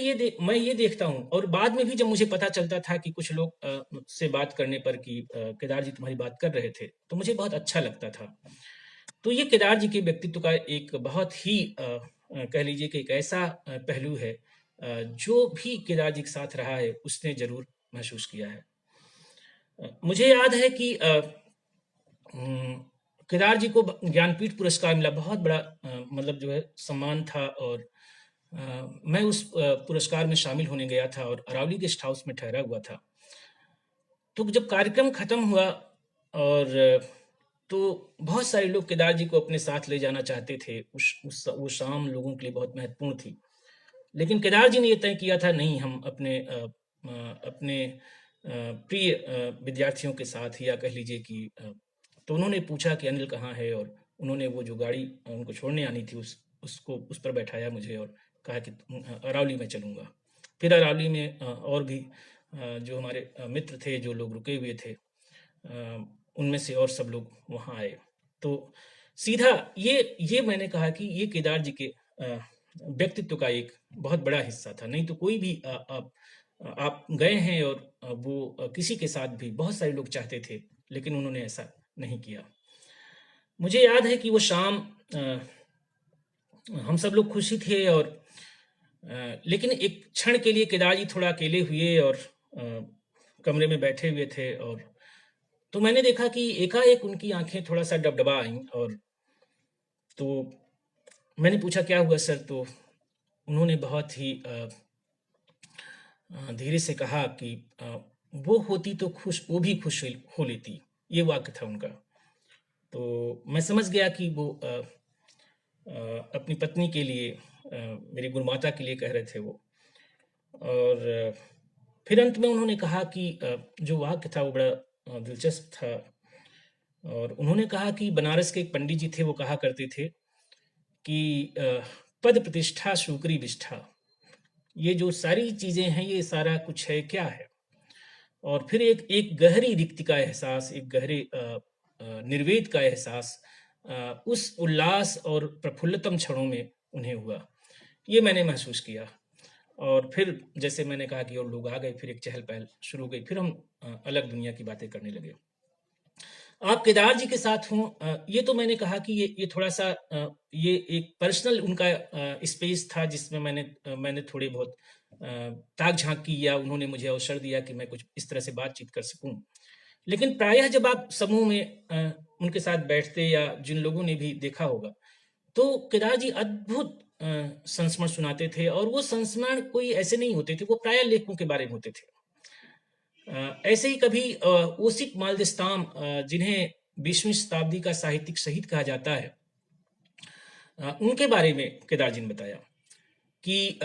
ये देखता हूँ और बाद में भी जब मुझे पता चलता था कि कुछ लोग से बात करने पर कि केदार जी तुम्हारी बात कर रहे थे, तो मुझे बहुत अच्छा लगता था। तो ये केदार जी के व्यक्तित्व का एक बहुत ही कह लीजिए कि एक ऐसा पहलू है जो भी केदार जी के साथ रहा है, उसने ज़रूर महसूस किया है। मुझे याद है कि उम, केदार जी को ज्ञानपीठ पुरस्कार मिला, बहुत बड़ा मतलब जो है सम्मान था और मैं उस पुरस्कार में शामिल होने गया था और अरावली गेस्ट हाउस में ठहरा हुआ था। तो जब कार्यक्रम खत्म हुआ और तो बहुत सारे लोग केदार जी को अपने साथ ले जाना चाहते थे। वो शाम लोगों के लिए बहुत महत्वपूर्ण थी। लेकिन केदार जी ने ये तय किया था नहीं, हम अपने प्रिय विद्यार्थियों के साथ या कह लीजिए कि तो उन्होंने पूछा कि अनिल कहाँ है और उन्होंने वो जो गाड़ी उनको छोड़ने आनी थी उसको उस पर बैठाया मुझे और कहा कि अरावली में चलूँगा। फिर अरावली में और भी जो हमारे मित्र थे, जो लोग रुके हुए थे, उनमें से और सब लोग वहाँ आए। तो सीधा ये मैंने कहा कि ये केदार जी के व्यक्तित्व का एक बहुत बड़ा हिस्सा था। नहीं तो कोई भी आप गए हैं और वो किसी के साथ भी बहुत सारे लोग चाहते थे, लेकिन उन्होंने ऐसा नहीं किया। मुझे याद है कि वो शाम हम सब लोग खुशी थे और लेकिन एक क्षण के लिए केदार जी थोड़ा अकेले हुए और कमरे में बैठे हुए थे और तो मैंने देखा कि एकाएक उनकी आंखें थोड़ा-सा डबडबा आईं और तो मैंने पूछा क्या हुआ सर? तो उन्होंने बहुत ही धीरे से कहा कि वो होती तो वो भी खुश हो लेती। ये वाक्य था उनका। तो मैं समझ गया कि वो अपनी पत्नी के लिए मेरी गुरुमाता के लिए कह रहे थे वो। और फिर अंत में उन्होंने कहा कि जो वाक्य था वो बड़ा दिलचस्प था और उन्होंने कहा कि बनारस के एक पंडित जी थे, वो कहा करते थे कि पद प्रतिष्ठा शूकरी विष्ठा, ये जो सारी चीज़ें हैं ये सारा कुछ है क्या है? और फिर एक एक गहरी रिक्ति का एहसास, एक गहरे निर्वेद का एहसास उस उल्लास और प्रफुल्लतम क्षणों में उन्हें हुआ। ये मैंने महसूस किया और फिर जैसे मैंने कहा कि और लोग आ गए, फिर एक चहल-पहल शुरू हो गई, फिर हम अलग दुनिया की बातें करने लगे। आप केदार जी के साथ हों, ये तो मैंने कहा कि ये थोड़ा-सा ये एक पर्सनल उनका स्पेस था जिसमें मैंने थोड़े बहुत ताक-झाँक की या उन्होंने मुझे अवसर दिया कि मैं कुछ इस तरह से बातचीत कर सकूँ। लेकिन प्रायः जब आप समूह में उनके साथ बैठते या जिन लोगों ने भी देखा होगा, तो केदार जी अद्भुत संस्मरण सुनाते थे और वो संस्मरण कोई ऐसे नहीं होते थे, वो प्रायः लेखकों के बारे में होते थे। ऐसे ही कभी ओसिप माल्देस्ताम, जिन्हें 20वीं शताब्दी का साहित्यिक शहीद कहा जाता है, उनके बारे में केदार जी ने बताया कि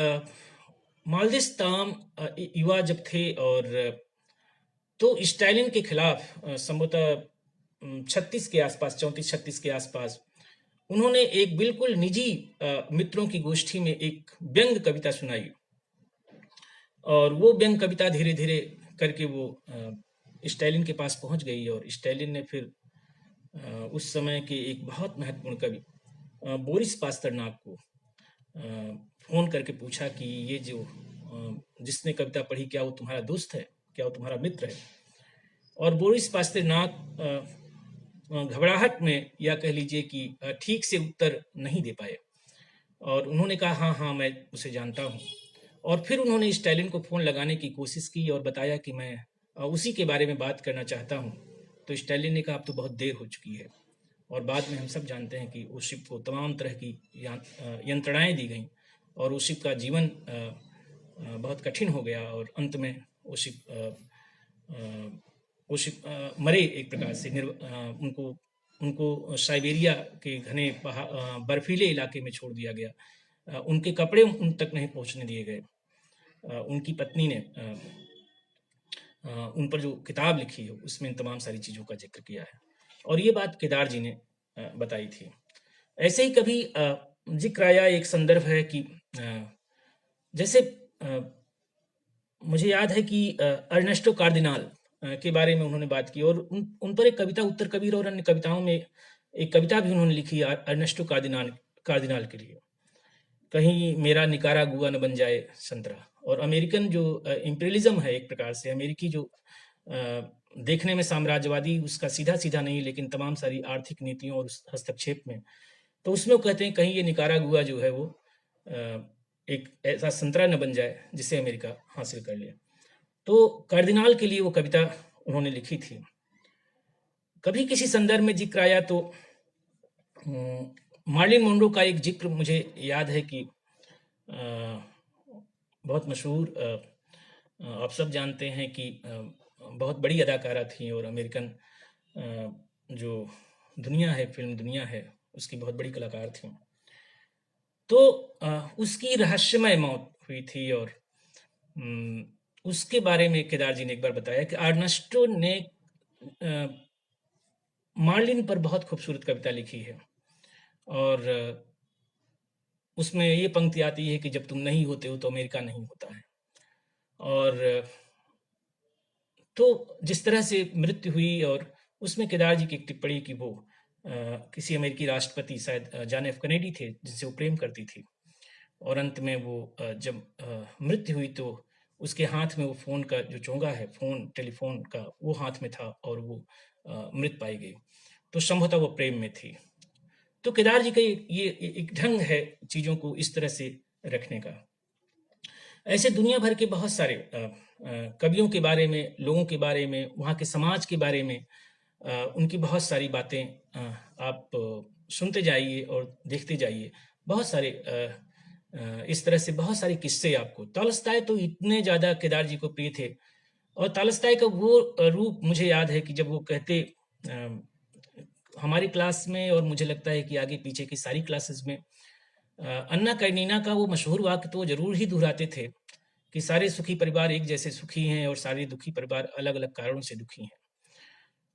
माल्देस्ताम युवा जब थे और तो स्टालिन के खिलाफ संभवतः 36 के आसपास, 34-36 के आसपास, उन्होंने एक बिल्कुल निजी मित्रों की गोष्ठी में एक व्यंग कविता सुनाई और वो व्यंग कविता धीरे धीरे करके वो स्टालिन के पास पहुंच गई और स्टालिन ने फिर उस समय के एक बहुत महत्वपूर्ण कवि बोरिस पास्तरनाक को फोन करके पूछा कि ये जो जिसने कविता पढ़ी, क्या वो तुम्हारा दोस्त है, क्या वो तुम्हारा मित्र है? और बोरिस पास्तरनाक घबराहट में, या कह लीजिए कि ठीक से उत्तर नहीं दे पाए और उन्होंने कहा हाँ हाँ मैं उसे जानता हूँ। और फिर उन्होंने स्टालिन को फ़ोन लगाने की कोशिश की और बताया कि मैं उसी के बारे में बात करना चाहता हूँ। तो स्टालिन ने कहा अब तो बहुत देर हो चुकी है। और बाद में हम सब जानते हैं कि ओसिप को तमाम तरह की यंत्रणाएं दी गईं और ओसिप का जीवन बहुत कठिन हो गया और अंत में ओसिप मरे एक प्रकार से। उनको साइबेरिया के घने बर्फीले इलाके में छोड़ दिया गया। उनके कपड़े उन तक नहीं पहुंचने दिए गए। उनकी पत्नी ने उन पर जो किताब लिखी है उसमें इन तमाम सारी चीज़ों का जिक्र किया है और ये बात केदार जी ने बताई थी। ऐसे ही कभी जिक्र आया, एक संदर्भ है कि जैसे मुझे याद है कि अर्नेस्टो कार्दिनाल के बारे में उन्होंने बात की और उन पर एक कविता उत्तर कबीर और अन्य कविताओं में एक कविता भी उन्होंने लिखी अर्नेस्टो कार्दिनाल के लिए, कहीं मेरा निकारागुआ न बन जाए संतरा। और अमेरिकन जो इम्पीरियलिज्म है, एक प्रकार से अमेरिकी जो देखने में साम्राज्यवादी, उसका सीधा सीधा नहीं लेकिन तमाम सारी आर्थिक नीतियों और हस्तक्षेप में, तो उसमें वो कहते हैं कहीं ये निकारागुआ जो है वो एक ऐसा संतरा न बन जाए जिसे अमेरिका हासिल कर ले। तो कार्दिनाल के लिए वो कविता उन्होंने लिखी थी। कभी किसी संदर्भ में जिक्र आया तो मार्लिन मोनरो का एक जिक्र मुझे याद है कि बहुत मशहूर, आप सब जानते हैं कि बहुत बड़ी अदाकारा थी और अमेरिकन जो दुनिया है, फिल्म दुनिया है, उसकी बहुत बड़ी कलाकार थी। तो उसकी रहस्यमय मौत हुई थी और उसके बारे में केदार जी ने एक बार बताया कि अर्नेस्टो ने मार्लिन पर बहुत खूबसूरत कविता लिखी है और उसमें ये पंक्ति आती है कि जब तुम नहीं होते हो तो अमेरिका नहीं होता है। और तो जिस तरह से मृत्यु हुई, और उसमें केदार जी की एक टिप्पणी कि वो किसी अमेरिकी राष्ट्रपति, शायद जॉन एफ कैनेडी थे, जिनसे वो प्रेम करती थी और अंत में वो जब मृत्यु हुई तो उसके हाथ में वो फ़ोन का जो चोंगा है, टेलीफोन का, वो हाथ में था और वो मृत पाई गई। तो संभवतः वो प्रेम में थी। तो केदार जी का ये एक ढंग है चीज़ों को इस तरह से रखने का। ऐसे दुनिया भर के बहुत सारे कवियों के बारे में, लोगों के बारे में, वहाँ के समाज के बारे में उनकी बहुत सारी बातें आप सुनते जाइए और देखते जाइए। बहुत सारे इस तरह से बहुत सारे किस्से आपको। तॉलस्टॉय तो इतने ज़्यादा केदार जी को प्रिय थे और तॉलस्टॉय का वो रूप मुझे याद है कि जब वो कहते हमारी क्लास में, और मुझे लगता है कि आगे पीछे की सारी क्लासेस में, अन्ना कारेनिना का वो मशहूर वाक्य तो जरूर ही दोहराते थे कि सारे सुखी परिवार एक जैसे सुखी हैं और सारे दुखी परिवार अलग अलग कारणों से दुखी हैं।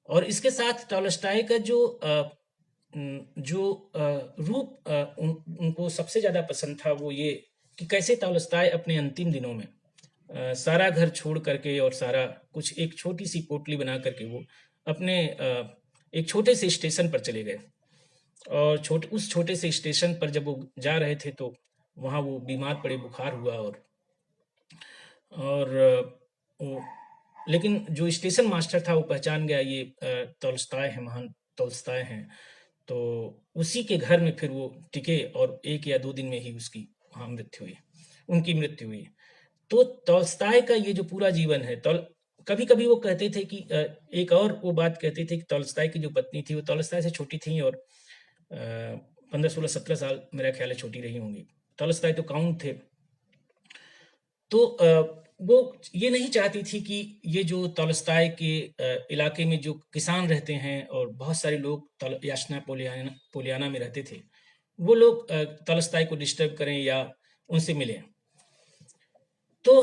और इसके साथ टॉलस्टॉय का जो रूप उनको सबसे ज़्यादा पसंद था वो ये कि कैसे टॉलस्टॉय अपने अंतिम दिनों में सारा घर छोड़ करके और सारा कुछ एक छोटी सी पोटली बना करके वो अपने एक छोटे से स्टेशन पर चले गए और उस छोटे से स्टेशन पर जब वो जा रहे थे तो वहाँ वो बीमार पड़े, बुखार हुआ और लेकिन जो स्टेशन मास्टर था वो पहचान गया ये तोल्स्ताय है, महान तोल्स्ताय हैं। तो उसी के घर में फिर वो टिके और 1 या 2 दिन में ही उनकी मृत्यु हुई। तो तोल्स्ताय का ये जो पूरा जीवन है, कभी कभी वो कहते थे कि एक और वो बात कहते थे कि तॉल्स्टॉय की जो पत्नी थी वो तॉल्स्टॉय से छोटी थी और 15, 16, 17 साल मेरा ख्याल है छोटी रही होंगी। तॉल्स्टॉय तो काउंट थे। तो वो ये नहीं चाहती थी कि ये जो तॉल्स्टॉय के इलाके में जो किसान रहते हैं और बहुत सारे लोग याचना पोलियाना में रहते थे, वो लोग तॉल्स्टॉय को डिस्टर्ब करें या उनसे मिलें। तो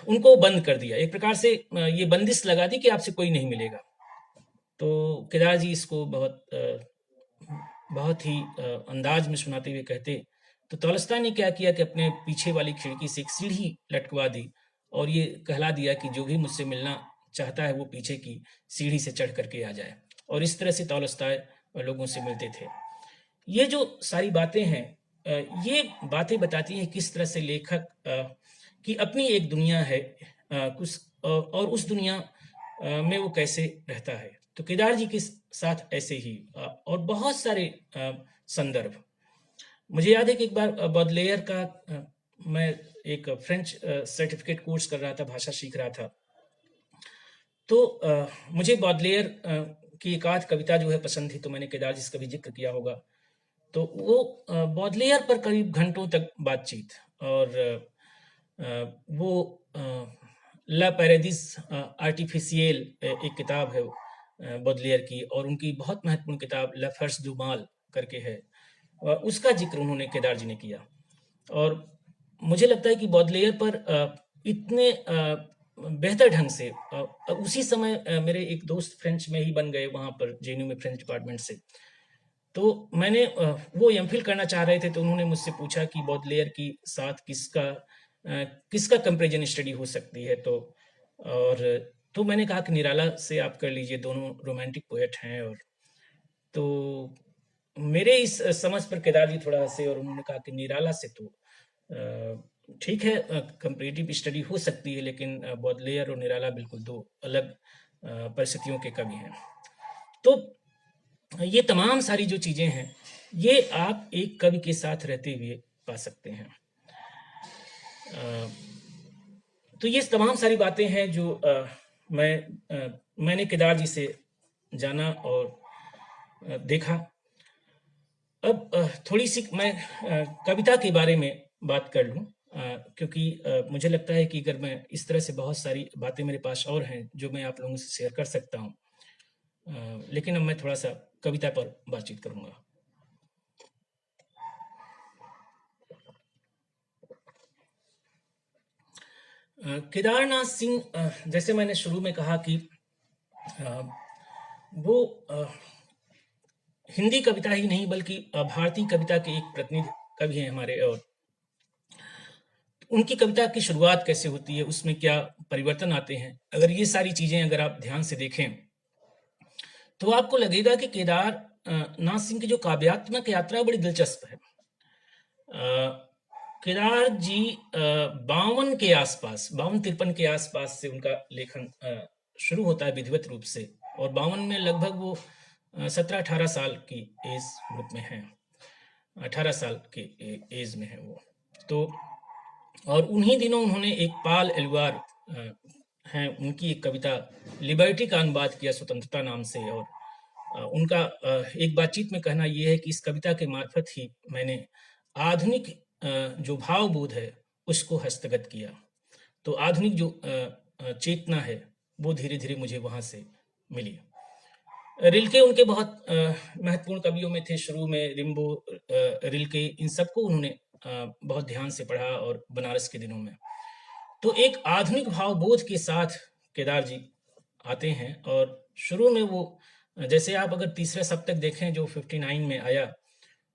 उनको बंद कर दिया, एक प्रकार से ये बंदिश लगा दी कि आपसे कोई नहीं मिलेगा। तो केदार जी इसको बहुत ही अंदाज में सुनाते हुए कहते, तो तॉल्स्टॉय ने क्या किया कि अपने पीछे वाली खिड़की से एक सीढ़ी लटकवा दी और ये कहला दिया कि जो भी मुझसे मिलना चाहता है वो पीछे की सीढ़ी से चढ़ करके आ जाए, और इस तरह से तॉल्स्टॉय लोगों से मिलते थे। ये जो सारी बातें हैं, ये बातें बताती हैं किस तरह से लेखक की अपनी एक दुनिया है, कुछ और उस दुनिया में वो कैसे रहता है। तो केदार जी के साथ ऐसे ही और बहुत सारे संदर्भ। मुझे याद है कि एक बार बॉडलेयर का मैं एक फ्रेंच सर्टिफिकेट कोर्स कर रहा था, भाषा सीख रहा था। तो मुझे बॉडलेयर की एक आध कविता जो है पसंद थी, तो मैंने केदार जी से कभी जिक्र किया होगा। तो वो बॉडलेयर पर करीब घंटों तक बातचीत, और वो ला पैरादिस आर्टिफिशियल एक किताब है बॉडलेयर की, और उनकी बहुत महत्वपूर्ण किताब ला फर्स दू माल करके है, उसका जिक्र उन्होंने केदार जी ने किया। और मुझे लगता है कि बॉडलेयर पर इतने बेहतर ढंग से उसी समय मेरे एक दोस्त फ्रेंच में ही बन गए वहाँ पर जेएनयू में फ्रेंच डिपार्टमेंट से। तो मैंने वो एमफिल करना चाह रहे थे, तो उन्होंने मुझसे पूछा कि बॉडलेयर की साथ किसका कंपैरिजन स्टडी हो सकती है। तो मैंने कहा कि निराला से आप कर लीजिए, दोनों रोमांटिक पोएट हैं। और तो मेरे इस समझ पर केदार जी थोड़ा हंसे और उन्होंने कहा कि निराला से तो ठीक है, कंपैरेटिव स्टडी हो सकती है, लेकिन बॉडलेयर और निराला बिल्कुल दो अलग परिस्थितियों के कवि हैं। तो ये तमाम सारी जो चीजें हैं, ये आप एक कवि के साथ रहते हुए पा सकते हैं। तो ये तमाम सारी बातें हैं जो मैंने केदार जी से जाना और देखा। अब थोड़ी सी मैं कविता के बारे में बात कर लूं, क्योंकि मुझे लगता है कि अगर मैं इस तरह से बहुत सारी बातें मेरे पास और हैं जो मैं आप लोगों से शेयर कर सकता हूं, लेकिन अब मैं थोड़ा सा कविता पर बातचीत करूंगा। केदारनाथ सिंह, जैसे मैंने शुरू में कहा कि वो हिंदी कविता ही नहीं बल्कि भारतीय कविता के एक प्रतिनिधि कवि हैं हमारे, और उनकी कविता की शुरुआत कैसे होती है, उसमें क्या परिवर्तन आते हैं, अगर ये सारी चीजें अगर आप ध्यान से देखें तो आपको लगेगा कि केदारनाथ सिंह की जो काव्यात्मक यात्रा बड़ी दिलचस्प है। केदार जी 52 के आसपास, 52-53 के आसपास से उनका लेखन शुरू होता है विधिवत रूप से, और 52 में लगभग वो 17-18 साल की एज ग्रुप में हैं, 18 साल के एज में है वो। तो और उन्हीं दिनों उन्होंने एक पाल एलुआर हैं, उनकी एक कविता लिबर्टी का अनुवाद किया स्वतंत्रता नाम से, और उनका एक बातचीत में कहना यह है कि इस कविता के मार्फत ही मैंने आधुनिक जो भावबोध है उसको हस्तगत किया। तो आधुनिक जो चेतना है वो धीरे धीरे मुझे वहां से मिली। रिल्के उनके बहुत महत्वपूर्ण कवियों में थे शुरू में, रिम्बो, रिल्के, इन सबको उन्होंने बहुत ध्यान से पढ़ा, और बनारस के दिनों में। तो एक आधुनिक भावबोध के साथ केदार जी आते हैं, और शुरू में वो, जैसे आप अगर तीसरा सप्तक देखें जो 59 में आया,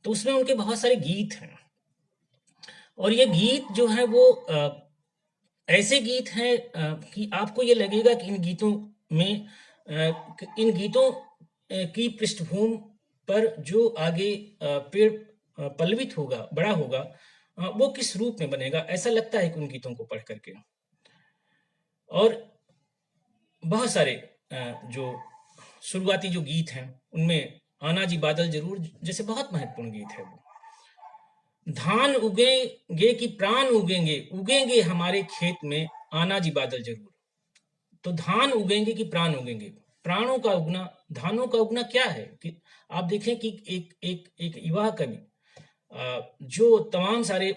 तो उसमें उनके बहुत सारे गीत हैं, और ये गीत जो है वो ऐसे गीत हैं कि आपको ये लगेगा कि इन गीतों की पृष्ठभूमि पर जो आगे पेड़ पल्लवित होगा, बड़ा होगा, वो किस रूप में बनेगा, ऐसा लगता है कि उन गीतों को पढ़ करके। और बहुत सारे जो शुरुआती जो गीत हैं उनमें आना जी बादल जरूर जैसे बहुत महत्वपूर्ण गीत है वो। धान उगेंगे कि प्राण उगेंगे, उगेंगे हमारे खेत में, आना जी बादल जरूर। तो धान उगेंगे कि प्राण उगेंगे? प्राणों का उगना, धानों का उगना क्या है कि आप देखें कि एक युवा कवि जो तमाम सारे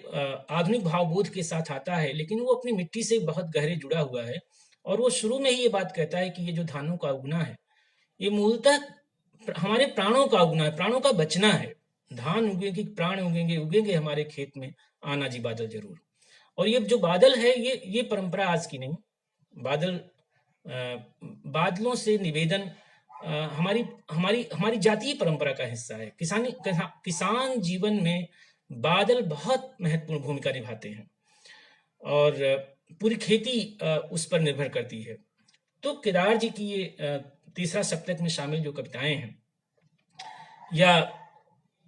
आधुनिक भावबोध के साथ आता है, लेकिन वो अपनी मिट्टी से बहुत गहरे जुड़ा हुआ है, और वो शुरू में ही ये बात कहता है कि ये जो धानों का उगना है, ये मूलतः हमारे प्राणों का उगना है, प्राणों का बचना है। धान उगेंगे, प्राण उगेंगे, उगेंगे हमारे खेत में आना जी बादल जरूर। और ये जो बादल है, ये परंपरा आज की नहीं। बादल बादलों से निवेदन हमारी हमारी हमारी जातीय परंपरा का हिस्सा है। किसान जीवन में बादल बहुत महत्वपूर्ण भूमिका निभाते हैं, और पूरी खेती उस पर निर्भर करती है। तो केदार जी की ये तीसरा सप्तक में शामिल जो कविताएं हैं, या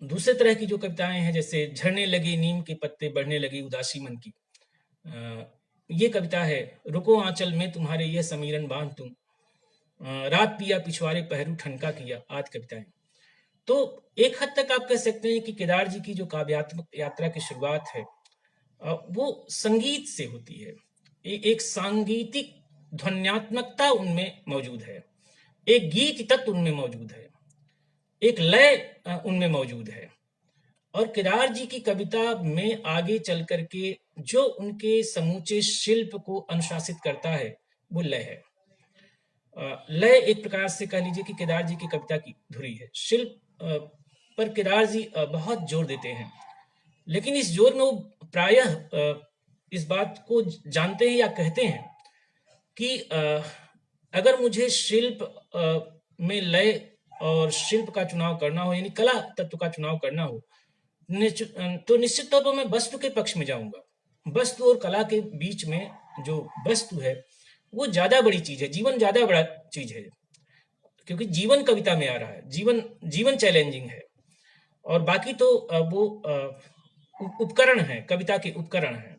दूसरे तरह की जो कविताएं हैं, जैसे झड़ने लगे नीम के पत्ते, बढ़ने लगी उदासी मन की, ये कविता है। रुको आंचल में तुम्हारे यह समीरन बांध तुम, रात पिया पिछवाड़े पहरू ठनका किया, आदि कविताएं। तो एक हद तक आप कह सकते हैं कि केदार जी की जो काव्यात्मक यात्रा की शुरुआत है, वो संगीत से होती है। एक सांगीतिक ध्वन्यात्मकता उनमें मौजूद है, एक गीत तत्व उनमें मौजूद है, एक लय उनमें मौजूद है। और केदार जी की कविता में आगे चल करके जो उनके समूचे शिल्प को अनुशासित करता है, वो लय है। लय एक प्रकार से कह लीजिए कि केदार जी की कविता की धुरी है। शिल्प पर केदार जी बहुत जोर देते हैं, लेकिन इस जोर में वो प्रायः इस बात को जानते हैं या कहते हैं कि अगर मुझे शिल्प में लय और शिल्प का चुनाव करना हो, यानी कला तत्व का चुनाव करना हो, तो निश्चित तौर पर मैं वस्तु के पक्ष में जाऊंगा। वस्तु और कला के बीच में जो वस्तु है, वो ज्यादा बड़ी चीज है, जीवन ज्यादा बड़ा चीज है, क्योंकि जीवन कविता में आ रहा है, जीवन चैलेंजिंग है, और बाकी तो वो उपकरण है, कविता के उपकरण है।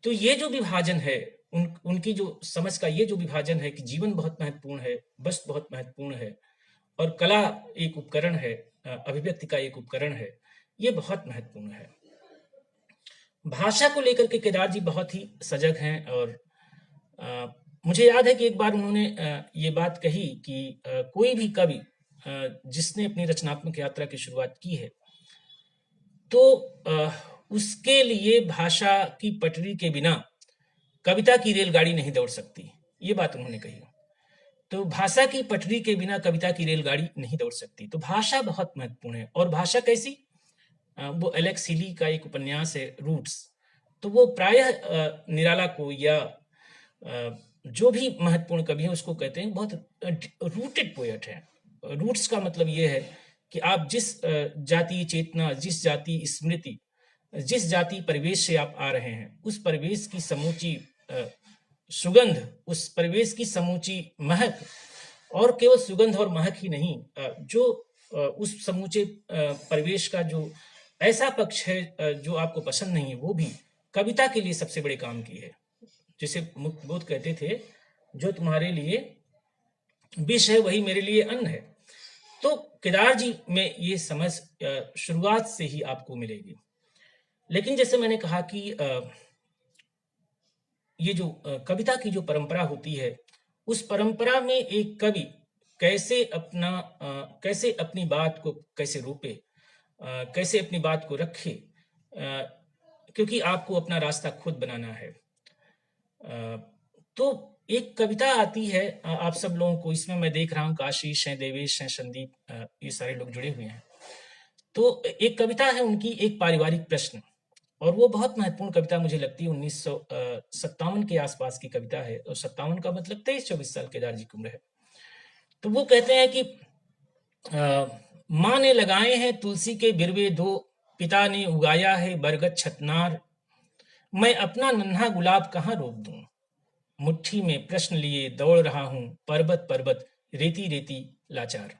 तो ये जो विभाजन है, उनकी जो समझ का ये जो विभाजन है कि जीवन बहुत महत्वपूर्ण है, वस्तु बहुत महत्वपूर्ण है, और कला एक उपकरण है, अभिव्यक्ति का एक उपकरण है, ये बहुत महत्वपूर्ण है। भाषा को लेकर के केदार जी बहुत ही सजग हैं, और मुझे याद है कि एक बार उन्होंने ये बात कही कि कोई भी कवि जिसने अपनी रचनात्मक यात्रा की शुरुआत की है, तो उसके लिए भाषा की पटरी के बिना कविता की रेलगाड़ी नहीं दौड़ सकती, ये बात उन्होंने कही। तो भाषा की पटरी के बिना कविता की रेलगाड़ी नहीं दौड़ सकती। तो भाषा बहुत महत्वपूर्ण है। और भाषा कैसी? वो एलेक्स हीली का एक उपन्यास है, रूट्स। तो वो प्रायः निराला को या जो भी महत्वपूर्ण कवि है उसको कहते हैं बहुत रूटेड पोएट है। रूट्स का मतलब ये है कि आप जिस जातीय चेतना, जिस जातीय स्मृति, जिस जातीय परिवेश से आप आ रहे हैं, उस परिवेश की समूची सुगंध, उस परिवेश की समूची महक, और केवल सुगंध और महक ही नहीं, जो उस समूचे परिवेश का जो ऐसा पक्ष है जो आपको पसंद नहीं है, वो भी कविता के लिए सबसे बड़े काम की है। जिसे मुक्त बोध कहते थे, जो तुम्हारे लिए विष है वही मेरे लिए अन्न है। तो केदार जी में ये समझ शुरुआत से ही आपको मिलेगी। लेकिन जैसे मैंने कहा कि ये जो कविता की जो परंपरा होती है, उस परंपरा में एक कवि कैसे अपनी बात को कैसे रोपे, कैसे अपनी बात को रखे, क्योंकि आपको अपना रास्ता खुद बनाना है। तो एक कविता आती है आप सब लोगों को, इसमें मैं देख रहा हूँ आशीष हैं, देवेश हैं, संदीप, ये सारे लोग जुड़े हुए हैं। तो एक कविता है उनकी, एक पारिवारिक प्रश्न, और वो बहुत महत्वपूर्ण कविता मुझे लगती है। 1957 के आसपास की कविता है, और 57 का मतलब 23-24 साल केदार जी की उम्र है। तो वो कहते हैं कि माँ ने लगाए हैं तुलसी के बिरवे दो, पिता ने उगाया है बरगद छतनार, मैं अपना नन्हा गुलाब कहाँ रोक दूं, मुट्ठी में प्रश्न लिए दौड़ रहा हूं, पर्वत पर्वत रेती रेती लाचार।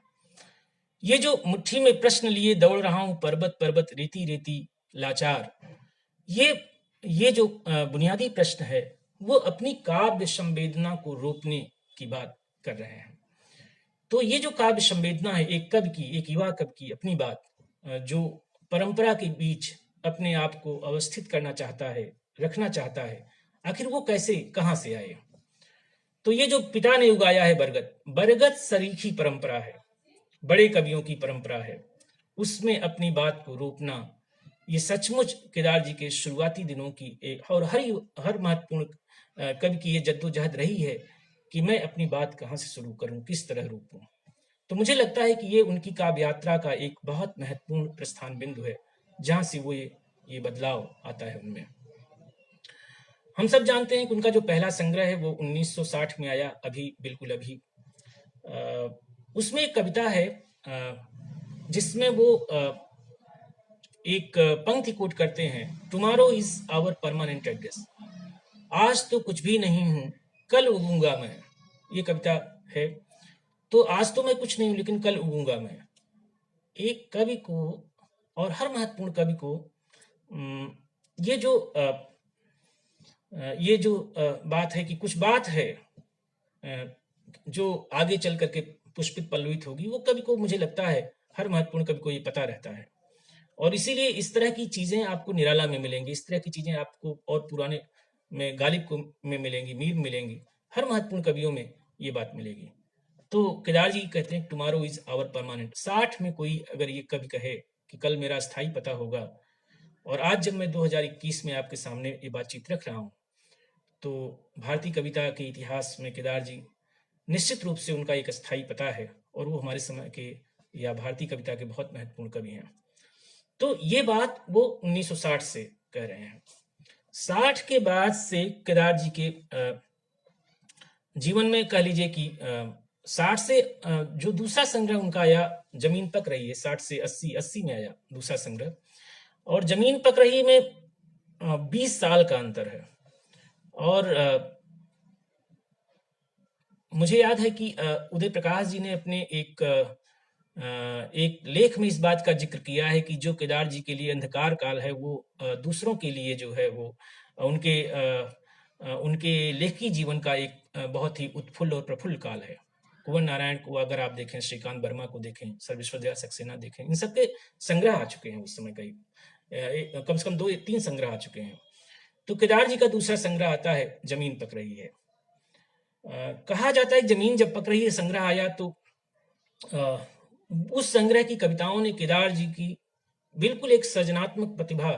ये जो मुट्ठी में प्रश्न लिए दौड़ रहा हूं, पर्वत पर्वत रेती रेती लाचार, ये जो बुनियादी प्रश्न है, वो अपनी काव्य संवेदना को रोकने की बात कर रहे हैं। तो ये जो काव्य संवेदना है, एक कवि की, एक युवा कवि की अपनी बात, जो परंपरा के बीच अपने आप को अवस्थित करना चाहता है, रखना चाहता है, आखिर वो कैसे, कहाँ से आए? तो ये जो पिता ने उगाया है बरगद, बरगद सरीखी परंपरा है, बड़े कवियों की परंपरा है, उसमें अपनी बात को रोकना, ये सचमुच केदार जी के शुरुआती दिनों की एक और हर महत्वपूर्ण कवि की ये जद्दोजहद रही है कि मैं अपनी बात कहाँ से शुरू करूं, किस तरह रोकूं। तो मुझे लगता है कि ये उनकी काव्य यात्रा का एक बहुत महत्वपूर्ण प्रस्थान बिंदु है, जहां से वो ये बदलाव आता है उनमें। हम सब जानते हैं कि उनका जो पहला संग्रह है वो 1960 में आया, अभी बिल्कुल अभी। उसमें एक कविता है जिसमें वो एक पंक्ति कोट करते हैं, tomorrow is our permanent address. आज तो कुछ भी नहीं हूं, कल उगूंगा मैं। ये कविता है। तो आज तो मैं कुछ नहीं हूं, लेकिन कल उगूंगा मैं। एक कवि को और हर महत्वपूर्ण कवि को ये जो बात है कि कुछ बात है जो आगे चल करके पुष्पित पल्लवित होगी, वो कवि को, मुझे लगता है हर महत्वपूर्ण कवि को ये पता रहता है। और इसीलिए इस तरह की चीजें आपको निराला में मिलेंगी, इस तरह की चीजें आपको और पुराने में गालिब को में मिलेंगी, मीर मिलेंगी, हर महत्वपूर्ण कवियों में ये बात मिलेगी। तो केदार जी कहते हैं टुमारो इज आवर परमानेंट। 60 में कोई अगर ये कवि कहे कि कल मेरा स्थायी पता होगा, और आज जब मैं 2021 में आपके सामने ये बातचीत रख रहा हूँ, तो भारतीय कविता के इतिहास में केदार जी निश्चित रूप से उनका एक स्थायी पता है, और वो हमारे समय के या भारतीय कविता के बहुत महत्वपूर्ण कवि हैं। तो ये बात वो 1960 से कह रहे हैं। 60 के बाद से केदार जी के जीवन में कह लीजिए कि 60 से जो दूसरा संग्रह उनका आया, जमीन पक रही है, 60 से 80 में आया दूसरा संग्रह, और जमीन पक रही में 20 साल का अंतर है। और मुझे याद है कि उदय प्रकाश जी ने अपने एक लेख में इस बात का जिक्र किया है कि जो केदार जी के लिए अंधकार काल है, वो दूसरों के लिए जो है वो उनके लेखकी जीवन का एक बहुत ही उत्फुल्ल और प्रफुल्ल काल है। कुंवर नारायण को अगर आप देखें, श्रीकांत वर्मा को देखें, सर्वेश्वर दयाल सक्सेना देखें, इन सबके संग्रह आ चुके हैं उस समय, कई कम से कम 2-3 संग्रह आ चुके हैं। तो केदार जी का दूसरा संग्रह आता है, जमीन पक रही है। कहा जाता है जमीन जब पक रही है संग्रह आया, तो उस संग्रह की कविताओं ने केदार जी की बिल्कुल एक सृजनात्मक प्रतिभा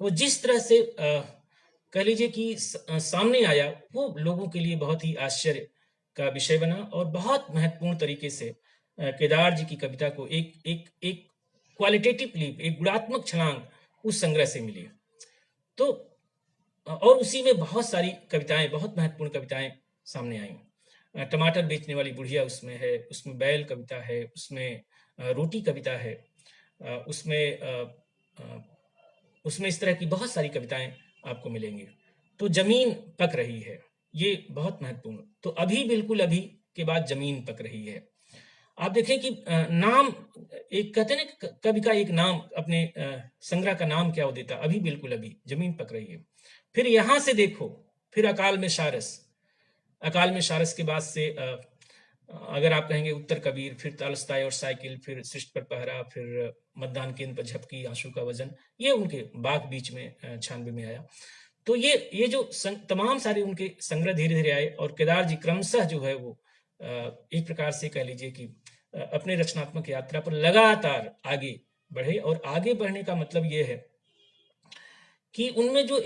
को जिस तरह से कह लीजिए कि सामने आया, वो लोगों के लिए बहुत ही आश्चर्य का विषय बना, और बहुत महत्वपूर्ण तरीके से केदार जी की कविता को एक क्वालिटेटिव लीप, एक गुणात्मक छलांग उस संग्रह से मिली। तो और उसी में बहुत सारी कविताएं, बहुत महत्वपूर्ण कविताएं सामने आई। टमाटर बेचने वाली बुढ़िया उसमें है, उसमें बैल कविता है, उसमें रोटी कविता है, उसमें इस तरह की बहुत सारी कविताएं आपको मिलेंगी। तो जमीन पक रही है, ये बहुत महत्वपूर्ण। तो अभी, बिल्कुल अभी के बाद जमीन पक रही है। आप देखें कि नाम, एक कहते हैं ना कवि का एक नाम, अपने संग्रह का नाम क्या हो देता, अभी बिल्कुल अभी, जमीन पक रही है। फिर यहां से देखो, फिर अकाल में सारस, अकाल में सारस के बाद से अगर आप कहेंगे उत्तर कबीर, फिर तालस्ताय और साइकिल, फिर सृष्टि पर पहरा, फिर मतदान केंद्र पर झपकी, आंसू का वजन, ये उनके बाग बीच में 96 में आया। तो ये जो तमाम सारे उनके संग्रह धीरे धीरे आए, और केदार जी क्रमशः जो है वो एक प्रकार से कह लीजिए कि अपने रचनात्मक यात्रा पर लगातार आगे बढ़े। और आगे बढ़ने का मतलब ये है कि उनमें जो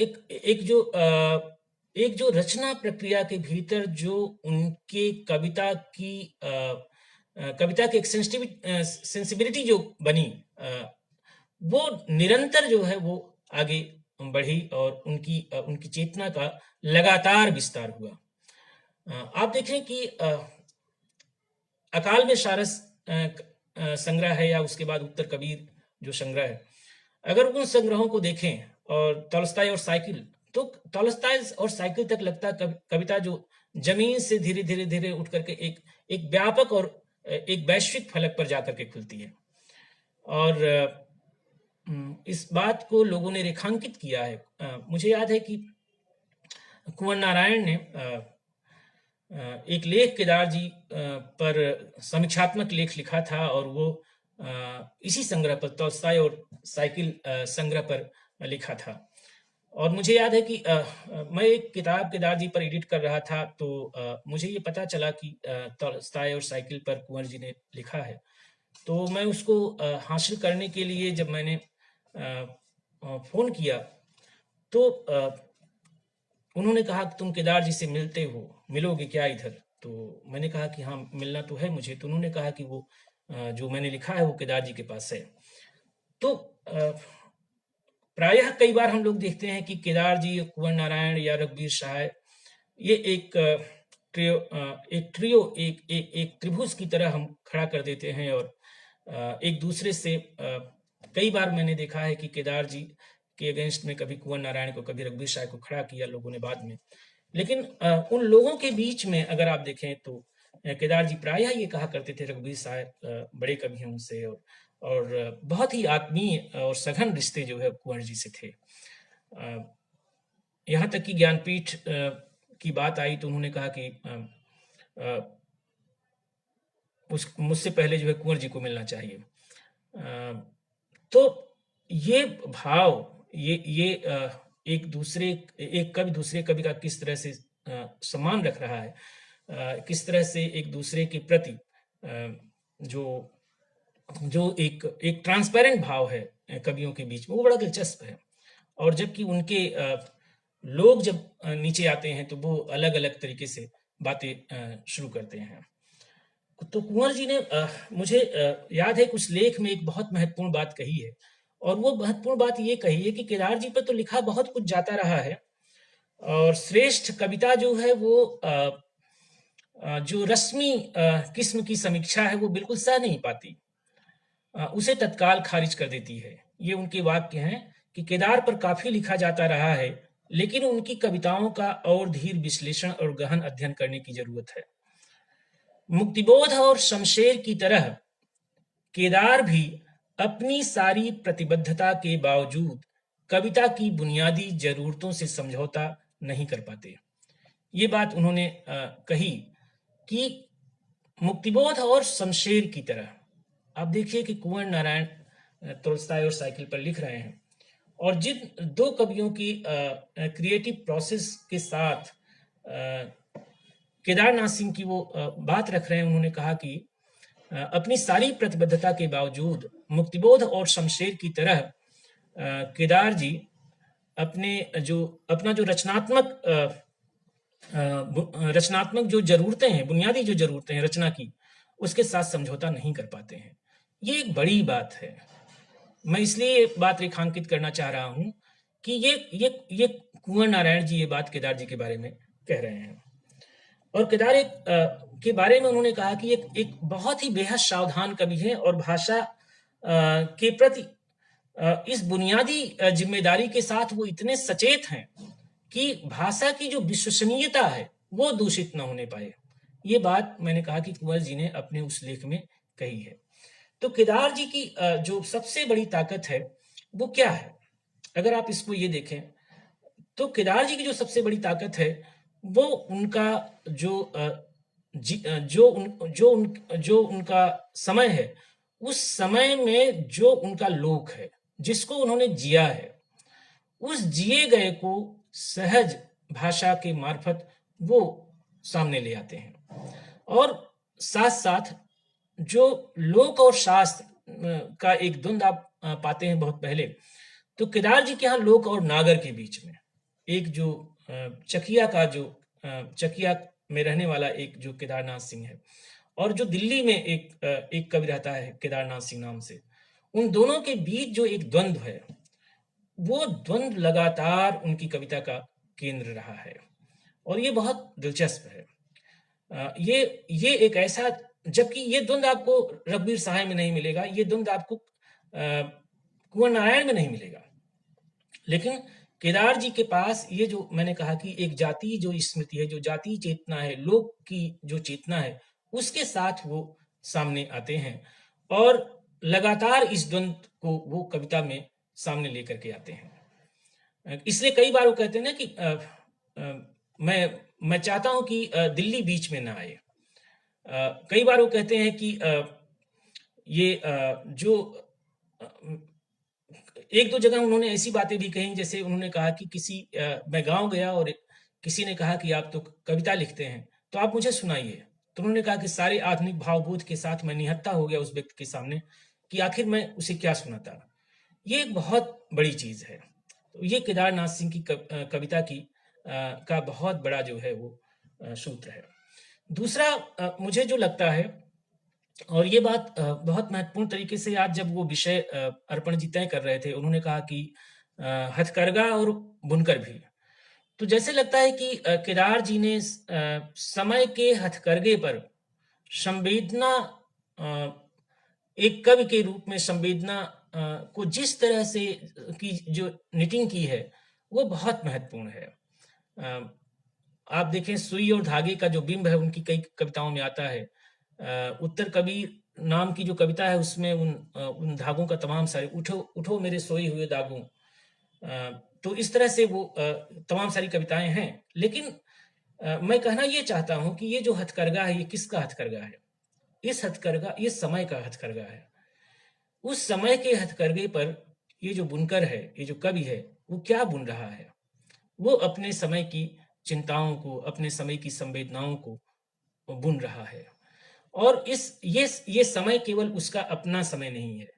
एक जो रचना प्रक्रिया के भीतर जो उनके कविता की एक सेंसिबिलिटी जो बनी, वो निरंतर जो है वो आगे बढ़ी, और उनकी चेतना का लगातार विस्तार हुआ। आप देखें कि अकाल में सारस संग्रह है, या उसके बाद उत्तर कबीर जो संग्रह है, अगर उन संग्रहों को देखें, और तॉलस्ताय और साइकिल, तो तॉलस्ताय और साइकिल तक लगता कविता जो जमीन से धीरे धीरे धीरे उठ करके एक व्यापक और एक वैश्विक फलक पर जाकर के खुलती है। और इस बात को लोगों ने रेखांकित किया है। मुझे याद है कि कुंवर नारायण ने एक लेख केदार जी पर समीक्षात्मक लेख लिखा था, और वो इसी संग्रह पर, तॉलस्ताय और साइकिल संग्रह पर लिखा था। और मुझे याद है कि मैं एक किताब केदार जी पर एडिट कर रहा था, तो मुझे ये पता चला कि तॉलस्टॉय और साइकिल पर कुंवर जी ने लिखा है। तो मैं उसको हासिल करने के लिए जब मैंने फ़ोन किया, तो उन्होंने कहा कि तुम केदार जी से मिलते हो, मिलोगे क्या इधर? तो मैंने कहा कि हाँ, मिलना तो है मुझे। तो उन्होंने कहा कि वो जो मैंने लिखा है वो केदार जी के पास है। तो प्रायः कई बार हम लोग देखते हैं कि केदार जी, कुंवर नारायण या रघुवीर सहाय, ये एक ट्रियो, एक त्रिभुज की तरह हम खड़ा कर देते हैं, और एक दूसरे से कई बार मैंने देखा है कि केदार जी के अगेंस्ट में कभी कुंवर नारायण को, कभी रघुवीर सहाय को खड़ा किया लोगों ने बाद में। लेकिन उन लोगों के बीच में अगर आप देखें तो केदार जी प्रायः ये कहा करते थे रघुवीर साहब बड़े कवि हैं उनसे, और बहुत ही आत्मीय और सघन रिश्ते जो है कुंवर जी से थे। यहाँ तक कि ज्ञानपीठ की बात आई तो उन्होंने कहा कि उस मुझसे पहले जो है कुंवर जी को मिलना चाहिए। तो ये भाव, ये एक कवि दूसरे कवि का किस तरह से सम्मान रख रहा है, किस तरह से एक दूसरे के प्रति जो जो एक ट्रांसपेरेंट भाव है कवियों के बीच में, वो बड़ा दिलचस्प है। और जबकि उनके लोग जब नीचे आते हैं तो वो अलग अलग तरीके से बातें शुरू करते हैं। तो कुंवर जी ने मुझे याद है कुछ लेख में एक बहुत महत्वपूर्ण बात कही है, और वो महत्वपूर्ण बात ये कही है कि केदार जी पर तो लिखा बहुत कुछ जाता रहा है, और श्रेष्ठ कविता जो है वो जो रस्मी किस्म की समीक्षा है वो बिल्कुल सह नहीं पाती, उसे तत्काल खारिज कर देती है। ये उनके वाक्य हैं कि केदार पर काफी लिखा जाता रहा है, लेकिन उनकी कविताओं का और धीर विश्लेषण और गहन अध्ययन करने की जरूरत है। मुक्तिबोध और शमशेर की तरह केदार भी अपनी सारी प्रतिबद्धता के बावजूद कविता की बुनियादी जरूरतों से समझौता नहीं कर पाते। ये बात उन्होंने कही कि मुक्तिबोध और शमशेर की तरह। आप देखिए कि कुंवर नारायण तोल्स्ताय और साइकिल पर लिख रहे हैं, और जिन दो कवियों की क्रिएटिव प्रोसेस के साथ केदारनाथ सिंह की वो बात रख रहे हैं, उन्होंने कहा कि अपनी सारी प्रतिबद्धता के बावजूद मुक्तिबोध और शमशेर की तरह केदार जी अपना जो रचनात्मक जो जरूरतें हैं, बुनियादी जो जरूरतें हैं रचना की, उसके साथ समझौता नहीं कर पाते हैं। ये एक बड़ी बात है। मैं इसलिए ये बात रेखांकित करना चाह रहा हूं कि ये कुंवर नारायण जी ये बात केदार जी के बारे में कह रहे हैं। और केदार के बारे में उन्होंने कहा कि एक बहुत ही बेहद सावधान कवि है, और भाषा के प्रति इस बुनियादी जिम्मेदारी के साथ वो इतने सचेत हैं कि भाषा की जो विश्वसनीयता है वो दूषित न होने पाए। ये बात मैंने कहा कि कुंवर जी ने अपने उस लेख में कही है। तो केदार जी की जो सबसे बड़ी ताकत है वो क्या है? अगर आप इसको ये देखें तो केदार जी की जो सबसे बड़ी ताकत है वो उनका जो उनका समय है, उस समय में जो उनका लोक है, जिसको उन्होंने जिया है, उस जिए गए को सहज भाषा के मार्फत वो सामने ले आते हैं। और साथ साथ जो लोक और शास्त्र का एक द्वंद आप पाते हैं बहुत पहले, तो केदार जी के यहाँ लोक और नागर के बीच में एक जो चकिया में रहने वाला एक जो केदारनाथ सिंह है, और जो दिल्ली में एक कवि रहता है केदारनाथ सिंह नाम से, उन दोनों के बीच जो एक द्वंद्व है, वो द्वंद्व लगातार उनकी कविता का केंद्र रहा है, और ये बहुत दिलचस्प है। ये एक ऐसा, जबकि ये द्वंद्व आपको रघुवीर सहाय में नहीं मिलेगा, ये द्वंद्व आपको कुंवर नारायण में नहीं मिलेगा, लेकिन केदार जी के पास ये जो मैंने कहा कि एक जातीय जो स्मृति है, जो जातीय चेतना है, लोक की जो चेतना है, उसके साथ वो सामने आते हैं, और लगातार इस द्वंद्व को वो कविता में सामने लेकर के आते हैं। इसलिए कई बार वो कहते हैं ना कि मैं चाहता हूं कि दिल्ली बीच में ना आए। कई बार वो कहते हैं कि ये जो एक दो जगह उन्होंने ऐसी बातें भी कही, जैसे उन्होंने कहा कि मैं गांव गया और किसी ने कहा कि आप तो कविता लिखते हैं, तो आप मुझे सुनाइए। तो उन्होंने कहा कि सारे आधुनिक भावबोध के साथ मैं निहत्था हो गया उस व्यक्ति के सामने कि आखिर मैं उसे क्या सुनाता। ये एक बहुत बड़ी चीज है। तो ये केदारनाथ सिंह की कविता की का बहुत बड़ा जो है वो सूत्र है। दूसरा मुझे जो लगता है, और ये बात बहुत महत्वपूर्ण तरीके से आज जब वो विषय अर्पण जी तय कर रहे थे, उन्होंने कहा कि हथकरघा और बुनकर भी। तो जैसे लगता है कि केदार जी ने समय के हथकरघे पर संवेदना, एक कवि के रूप में संवेदना को जिस तरह से की जो निटिंग की है, वो बहुत महत्वपूर्ण है। आप देखें, सुई और धागे का जो बिंब है उनकी कई कविताओं में आता है। उत्तर कबीर नाम की जो कविता है उसमें उन धागों का तमाम सारे, उठो उठो मेरे सोए हुए दागों। तो इस तरह से वो तमाम सारी कविताएं हैं। लेकिन मैं कहना ये चाहता हूं कि ये जो हथकरघा है, ये किसका हथकरघा है? इस हथकरघा, ये समय का हथकरघा है। उस समय के हथकरघे पर ये जो बुनकर है, ये जो कवि है, वो क्या बुन रहा है? वो अपने समय की चिंताओं को, अपने समय की संवेदनाओं को बुन रहा है। और ये समय केवल उसका अपना समय नहीं है,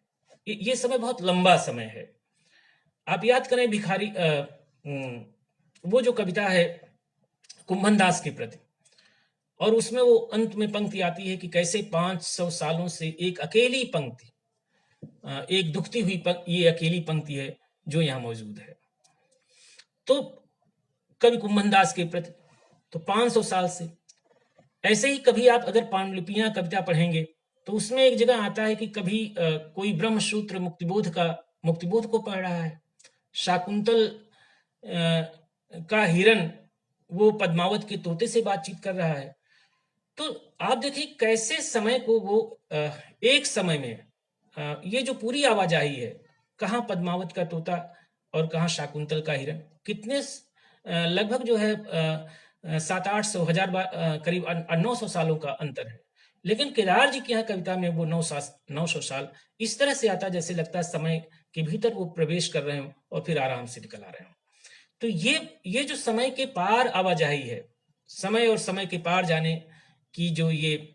ये समय बहुत लंबा समय है। आप याद करें वो जो कविता है कुंभन दास के प्रति, और उसमें वो अंत में पंक्ति आती है कि कैसे 500 सालों से एक अकेली पंक्ति, एक दुखती हुई ये अकेली पंक्ति है जो यहाँ मौजूद है। तो कवि कुंभन दास के प्रति तो 500 साल से, ऐसे ही कभी आप अगर पांडुलिपियां कविता पढ़ेंगे तो उसमें एक जगह आता है कि कभी कोई ब्रह्मसूत्र मुक्तिबोध को पढ़ रहा है, शाकुंतल का हिरण वो पद्मावत के तोते से बातचीत कर रहा है। तो आप देखिए कैसे समय को वो एक समय में ये जो पूरी आवाजाही है, कहाँ पद्मावत का तोता और कहाँ शाकुंतल का हिरण, कितने लगभग जो है 700-800 हजार करीब 900 सालों का अंतर है। लेकिन केदार जी की यहाँ कविता में वो 900 साल इस तरह से आता जैसे लगता है समय के भीतर वो प्रवेश कर रहे हो और फिर आराम से निकल आ रहे हो। तो ये जो समय के पार आवाजाही है, समय और समय के पार जाने की जो ये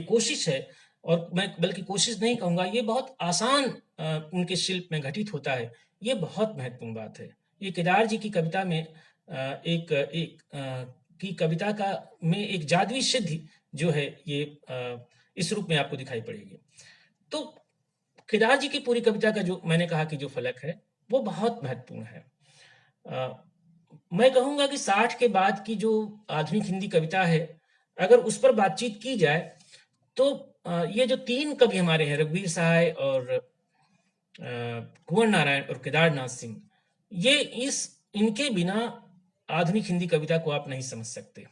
कोशिश है, और मैं बल्कि कोशिश नहीं कहूंगा, ये बहुत आसान उनके शिल्प में घटित होता है। ये बहुत महत्वपूर्ण बात है। ये केदार जी की कविता में की कविता का में एक जादुई सिद्धि जो है ये इस रूप में आपको दिखाई पड़ेगी। तो केदार जी की पूरी कविता का जो मैंने कहा कि जो फलक है वो बहुत महत्वपूर्ण है। मैं कहूंगा कि 60 के बाद की जो आधुनिक हिंदी कविता है, अगर उस पर बातचीत की जाए तो ये जो तीन कवि हमारे हैं, रघुवीर सहाय और कुंवर नारायण और केदारनाथ सिंह, ये इनके बिना आधुनिक हिंदी कविता को आप नहीं समझ सकते।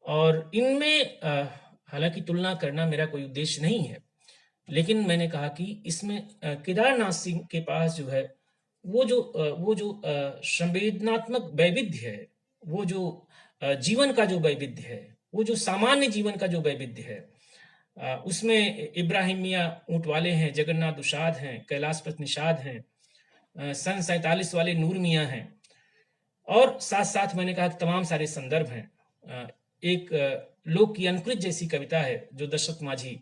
और इनमें हालांकि तुलना करना मेरा कोई उद्देश्य नहीं है, लेकिन मैंने कहा कि इसमें केदारनाथ सिंह के पास जो है वो जो संवेदनात्मक वैविध्य है, वो जो जीवन का जो वैविध्य है, वो जो सामान्य जीवन का जो वैविध्य है, उसमें इब्राहिम मियाँ ऊँट वाले हैं, जगन्नाथ दुशाद हैं, कैलाश पथ निषाद हैं, सन 47 वाले नूर मियाँ हैं, और साथ साथ मैंने कहा कि तमाम सारे संदर्भ हैं। एक लोक की अनुकृत जैसी कविता है जो दशरथ माझी,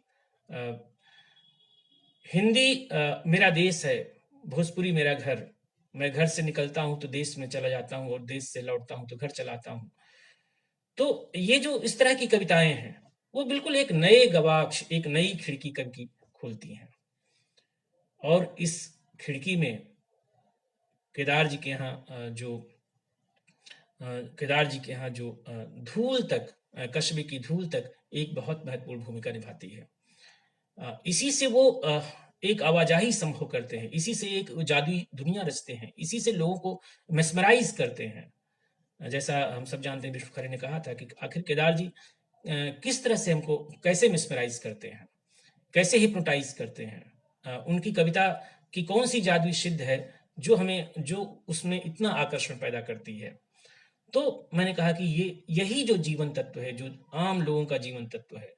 हिंदी मेरा देश है, भोजपुरी मेरा घर, मैं घर से निकलता हूं तो देश में चला जाता हूं और देश से लौटता हूं तो घर चलाता हूं। तो ये जो इस तरह की कविताएं हैं वो बिल्कुल एक नए गवाक्ष, एक नई खिड़की कवि की खुलती हैं। और इस खिड़की में केदार जी के यहाँ जो धूल तक, कस्बे की धूल तक एक बहुत महत्वपूर्ण भूमिका निभाती है। इसी से वो एक आवाजाही संभव करते हैं, इसी से एक जादुई दुनिया रचते हैं, इसी से लोगों को मेस्मराइज करते हैं। जैसा हम सब जानते हैं, विश्व खरे ने कहा था कि आखिर केदार जी किस तरह से हमको कैसे मेस्मराइज करते हैं, कैसे हिप्नोटाइज करते हैं, उनकी कविता की कौन सी जादुई सिद्ध है जो उसमें इतना आकर्षण पैदा करती है। तो मैंने कहा कि यही जो जीवन तत्व है, जो आम लोगों का जीवन तत्व है,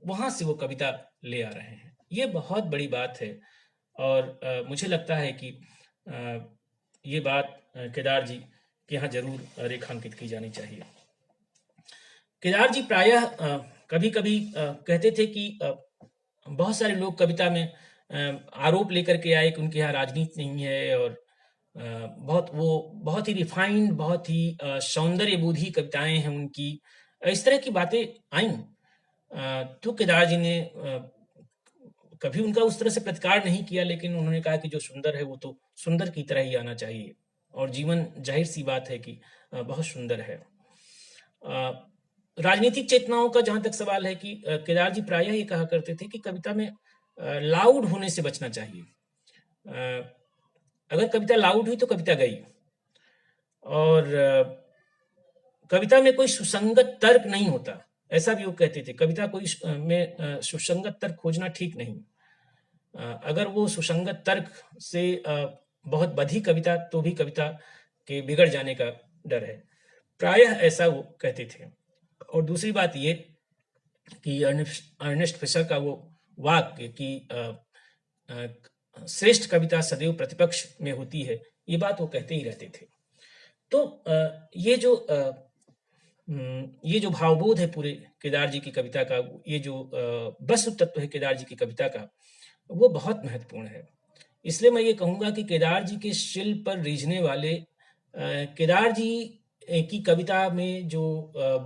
वहां से वो कविता ले आ रहे हैं। ये बहुत बड़ी बात है। और मुझे लगता है कि ये बात केदार जी के यहाँ जरूर रेखांकित की जानी चाहिए। केदार जी प्रायः कभी-कभी कहते थे कि बहुत सारे लोग कविता में आरोप लेकर के आए कि उनके यहाँ राजनीति नहीं है, और बहुत ही रिफाइंड, बहुत ही सौंदर्यबोधी कविताएं हैं उनकी। इस तरह की बातें आईं। तो केदार जी ने कभी उनका उस तरह से प्रतिकार नहीं किया, लेकिन उन्होंने कहा कि जो सुंदर है वो तो सुंदर की तरह ही आना चाहिए, और जीवन जाहिर सी बात है कि बहुत सुंदर है। राजनीतिक चेतनाओं का जहां तक सवाल है कि केदार जी प्रायः ये कहा करते थे कि कविता में लाउड होने से बचना चाहिए। अगर कविता लाउड हुई तो कविता गई, और कविता में कोई सुसंगत तर्क नहीं होता, ऐसा भी वो कहते थे। कविता में सुसंगत तर्क खोजना ठीक नहीं। अगर वो सुसंगत तर्क से बहुत बधी कविता, तो भी कविता के बिगड़ जाने का डर है। प्रायः ऐसा वो कहते थे। और दूसरी बात ये कि अर्नेस्ट फिशर का वो वाक्य कि श्रेष्ठ कविता सदैव प्रतिपक्ष में होती है, ये बात वो कहते ही रहते थे। तो ये जो भावबोध है पूरे केदार जी की कविता का, ये जो वस्तु तत्व है केदार जी की कविता का, वो बहुत महत्वपूर्ण है। इसलिए मैं ये कहूँगा कि केदार जी के शिल्प पर रीझने वाले, केदार जी की कविता में जो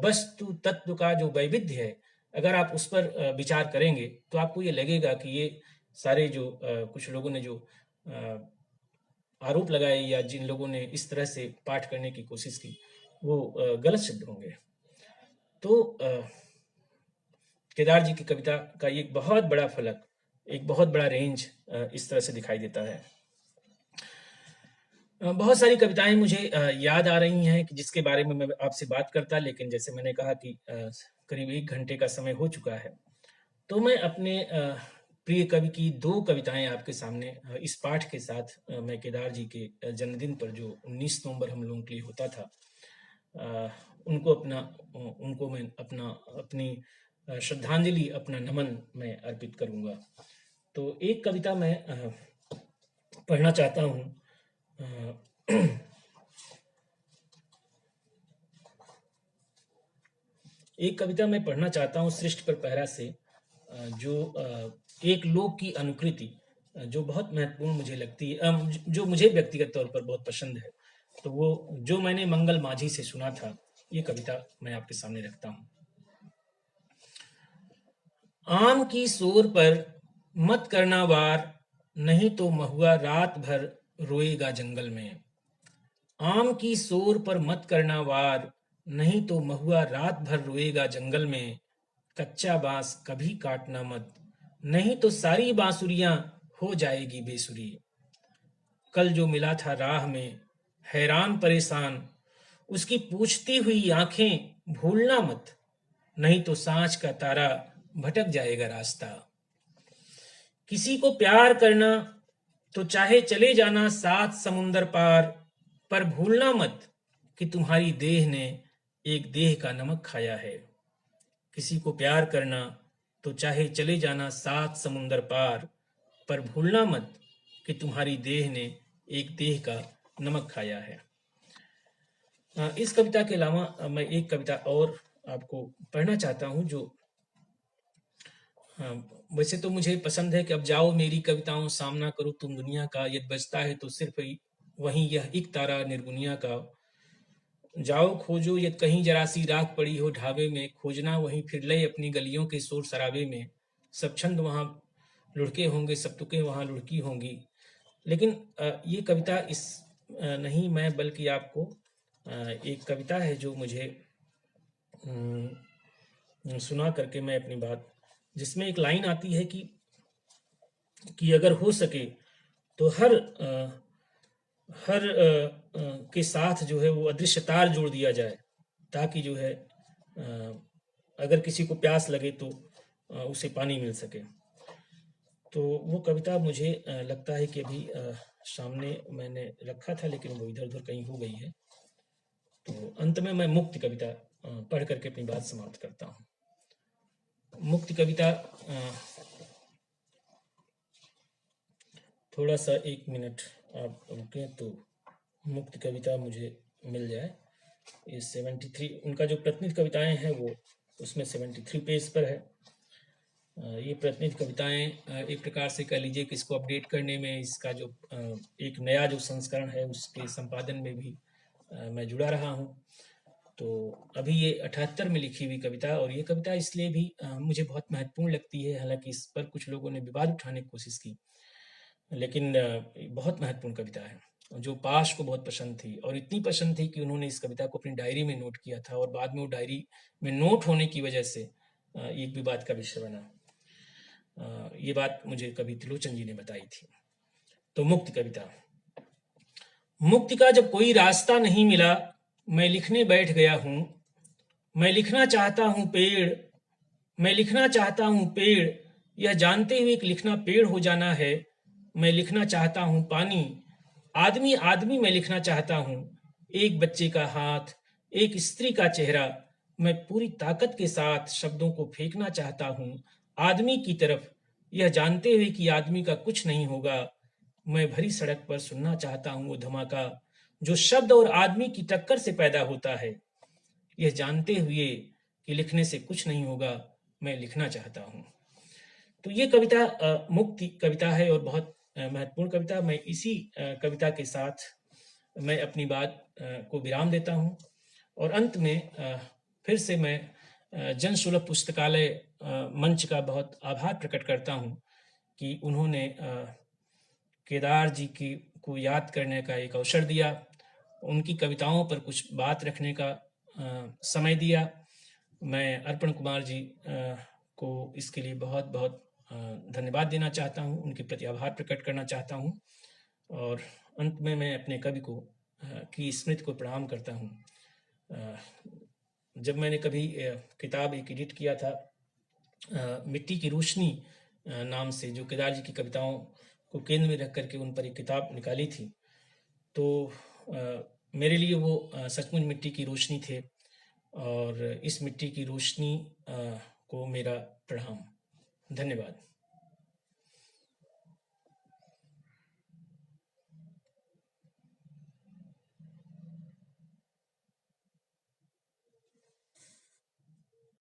वस्तु तत्व का जो वैविध्य है, अगर आप उस पर विचार करेंगे तो आपको ये लगेगा कि ये सारे जो कुछ लोगों ने जो आरोप लगाए, या जिन लोगों ने इस तरह से पाठ करने की कोशिश की, वो गलत सिद्ध होंगे। तो केदार जी की कविता का एक बहुत बड़ा फलक, एक बहुत बड़ा रेंज इस तरह से दिखाई देता है। बहुत सारी कविताएं मुझे याद आ रही हैं कि जिसके बारे में मैं आपसे बात करता, लेकिन जैसे मैंने कहा कि करीब 1 घंटे का समय हो चुका है, तो मैं अपने प्रिय कवि की 2 कविताएं आपके सामने इस पाठ के साथ, मैं केदार जी के जन्मदिन पर जो 19 नवंबर हम लोगों के लिए होता था, उनको मैं अपनी श्रद्धांजलि, अपना नमन मैं अर्पित करूंगा। तो एक कविता मैं पढ़ना चाहता हूँ। एक कविता मैं पढ़ना चाहता हूँ सृष्टि पर पहरा से, जो एक लोक की अनुकृति, जो बहुत महत्वपूर्ण मुझे लगती है, जो मुझे व्यक्तिगत तौर पर बहुत पसंद है। तो वो जो मैंने मंगल माझी से सुना था, ये कविता मैं आपके सामने रखता हूँ। आम की सोर पर मत करना वार, नहीं तो महुआ रात भर रोएगा जंगल में। आम की सोर पर मत करना वार, नहीं तो महुआ रात भर रोएगा जंगल में। कच्चा बांस कभी काटना मत, नहीं तो सारी बांसुरियां हो जाएगी बेसुरी। कल जो मिला था राह में हैरान परेशान, उसकी पूछती हुई आंखें भूलना मत, नहीं तो सांझ का तारा भटक जाएगा रास्ता। किसी को प्यार करना तो चाहे चले जाना 7 समुंदर पार, पर भूलना मत कि तुम्हारी देह ने एक देह का नमक खाया है। किसी को प्यार करना तो चाहे चले जाना 7 समुंदर पार, पर भूलना मत कि तुम्हारी देह ने एक देह का नमक खाया है। इस कविता के अलावा मैं एक कविता और आपको पढ़ना चाहता हूँ, जो वैसे तो मुझे पसंद है कि अब जाओ मेरी कविताओं सामना करो तुम दुनिया का, यदि बजता है तो सिर्फ वहीं यह एक तारा निर्गुनिया का। जाओ खोजो यदि कहीं जरा सी राख पड़ी हो ढाबे में, खोजना वहीं फिर ले अपनी गलियों के शोर शराबे में। सब छंद वहाँ लुढ़के होंगे, सब तुकें वहाँ लुढ़की होंगी। लेकिन ये कविता नहीं मैं, बल्कि आपको एक कविता है जो मुझे सुना करके मैं अपनी बात, जिसमें एक लाइन आती है कि अगर हो सके तो हर के साथ जो है वो अदृश्य तार जोड़ दिया जाए, ताकि जो है अगर किसी को प्यास लगे तो उसे पानी मिल सके। तो वो कविता मुझे लगता है कि अभी सामने मैंने रखा था, लेकिन वो इधर उधर कहीं हो गई है। तो अंत में मैं मुक्ति कविता पढ़ करके अपनी बात समाप्त करता हूँ। मुक्ति कविता थोड़ा सा 1 मिनट आप रुकें तो मुक्त कविता मुझे मिल जाए। ये 73 उनका जो प्रतिनिधि कविताएं हैं वो उसमें 73 पेज पर है। ये प्रतिनिधि कविताएं एक प्रकार से कह लीजिए कि इसको अपडेट करने में, इसका जो एक नया जो संस्करण है उसके संपादन में भी मैं जुड़ा रहा हूँ। तो अभी ये 78 में लिखी हुई कविता, और ये कविता इसलिए भी मुझे बहुत महत्वपूर्ण लगती है, हालांकि इस पर कुछ लोगों ने विवाद उठाने की कोशिश की, लेकिन बहुत महत्वपूर्ण कविता है जो पाश को बहुत पसंद थी, और इतनी पसंद थी कि उन्होंने इस कविता को अपनी डायरी में नोट किया था, और बाद में वो डायरी में नोट होने की वजह से एक विवाद का विषय बना। ये बात मुझे कवि त्रिलोचन जी ने बताई थी। तो मुक्ति कविता। मुक्ति का जब कोई रास्ता नहीं मिला, मैं लिखने बैठ गया हूँ। मैं लिखना चाहता हूँ पेड़, मैं लिखना चाहता हूँ पेड़, यह जानते हुए कि लिखना पेड़ हो जाना है। मैं लिखना चाहता हूँ पानी, आदमी आदमी मैं लिखना चाहता हूँ। एक बच्चे का हाथ, एक स्त्री का चेहरा, मैं पूरी ताकत के साथ शब्दों को फेंकना चाहता हूँ आदमी की तरफ, यह जानते हुए कि आदमी का कुछ नहीं होगा। मैं भरी सड़क पर सुनना चाहता हूँ वो धमाका जो शब्द और आदमी की टक्कर से पैदा होता है, यह जानते हुए कि लिखने से कुछ नहीं होगा। मैं लिखना चाहता हूँ। तो ये कविता मुक्ति कविता है और बहुत महत्वपूर्ण कविता। मैं इसी कविता के साथ मैं अपनी बात को विराम देता हूँ, और अंत में फिर से मैं जन सुलभ पुस्तकालय मंच का बहुत आभार प्रकट करता हूँ कि उन्होंने केदार जी की को याद करने का एक अवसर दिया, उनकी कविताओं पर कुछ बात रखने का समय दिया। मैं अर्पण कुमार जी को इसके लिए बहुत बहुत धन्यवाद देना चाहता हूँ, उनके प्रति आभार प्रकट करना चाहता हूँ, और अंत में मैं अपने कवि को की स्मृति को प्रणाम करता हूँ। जब मैंने कभी किताब एक एडिट किया था मिट्टी की रोशनी नाम से, जो केदार जी की कविताओं को केंद्र में रख करके उन पर एक किताब निकाली थी, तो मेरे लिए वो सचमुच मिट्टी की रोशनी थे, और इस मिट्टी की रोशनी को मेरा प्रणाम। धन्यवाद।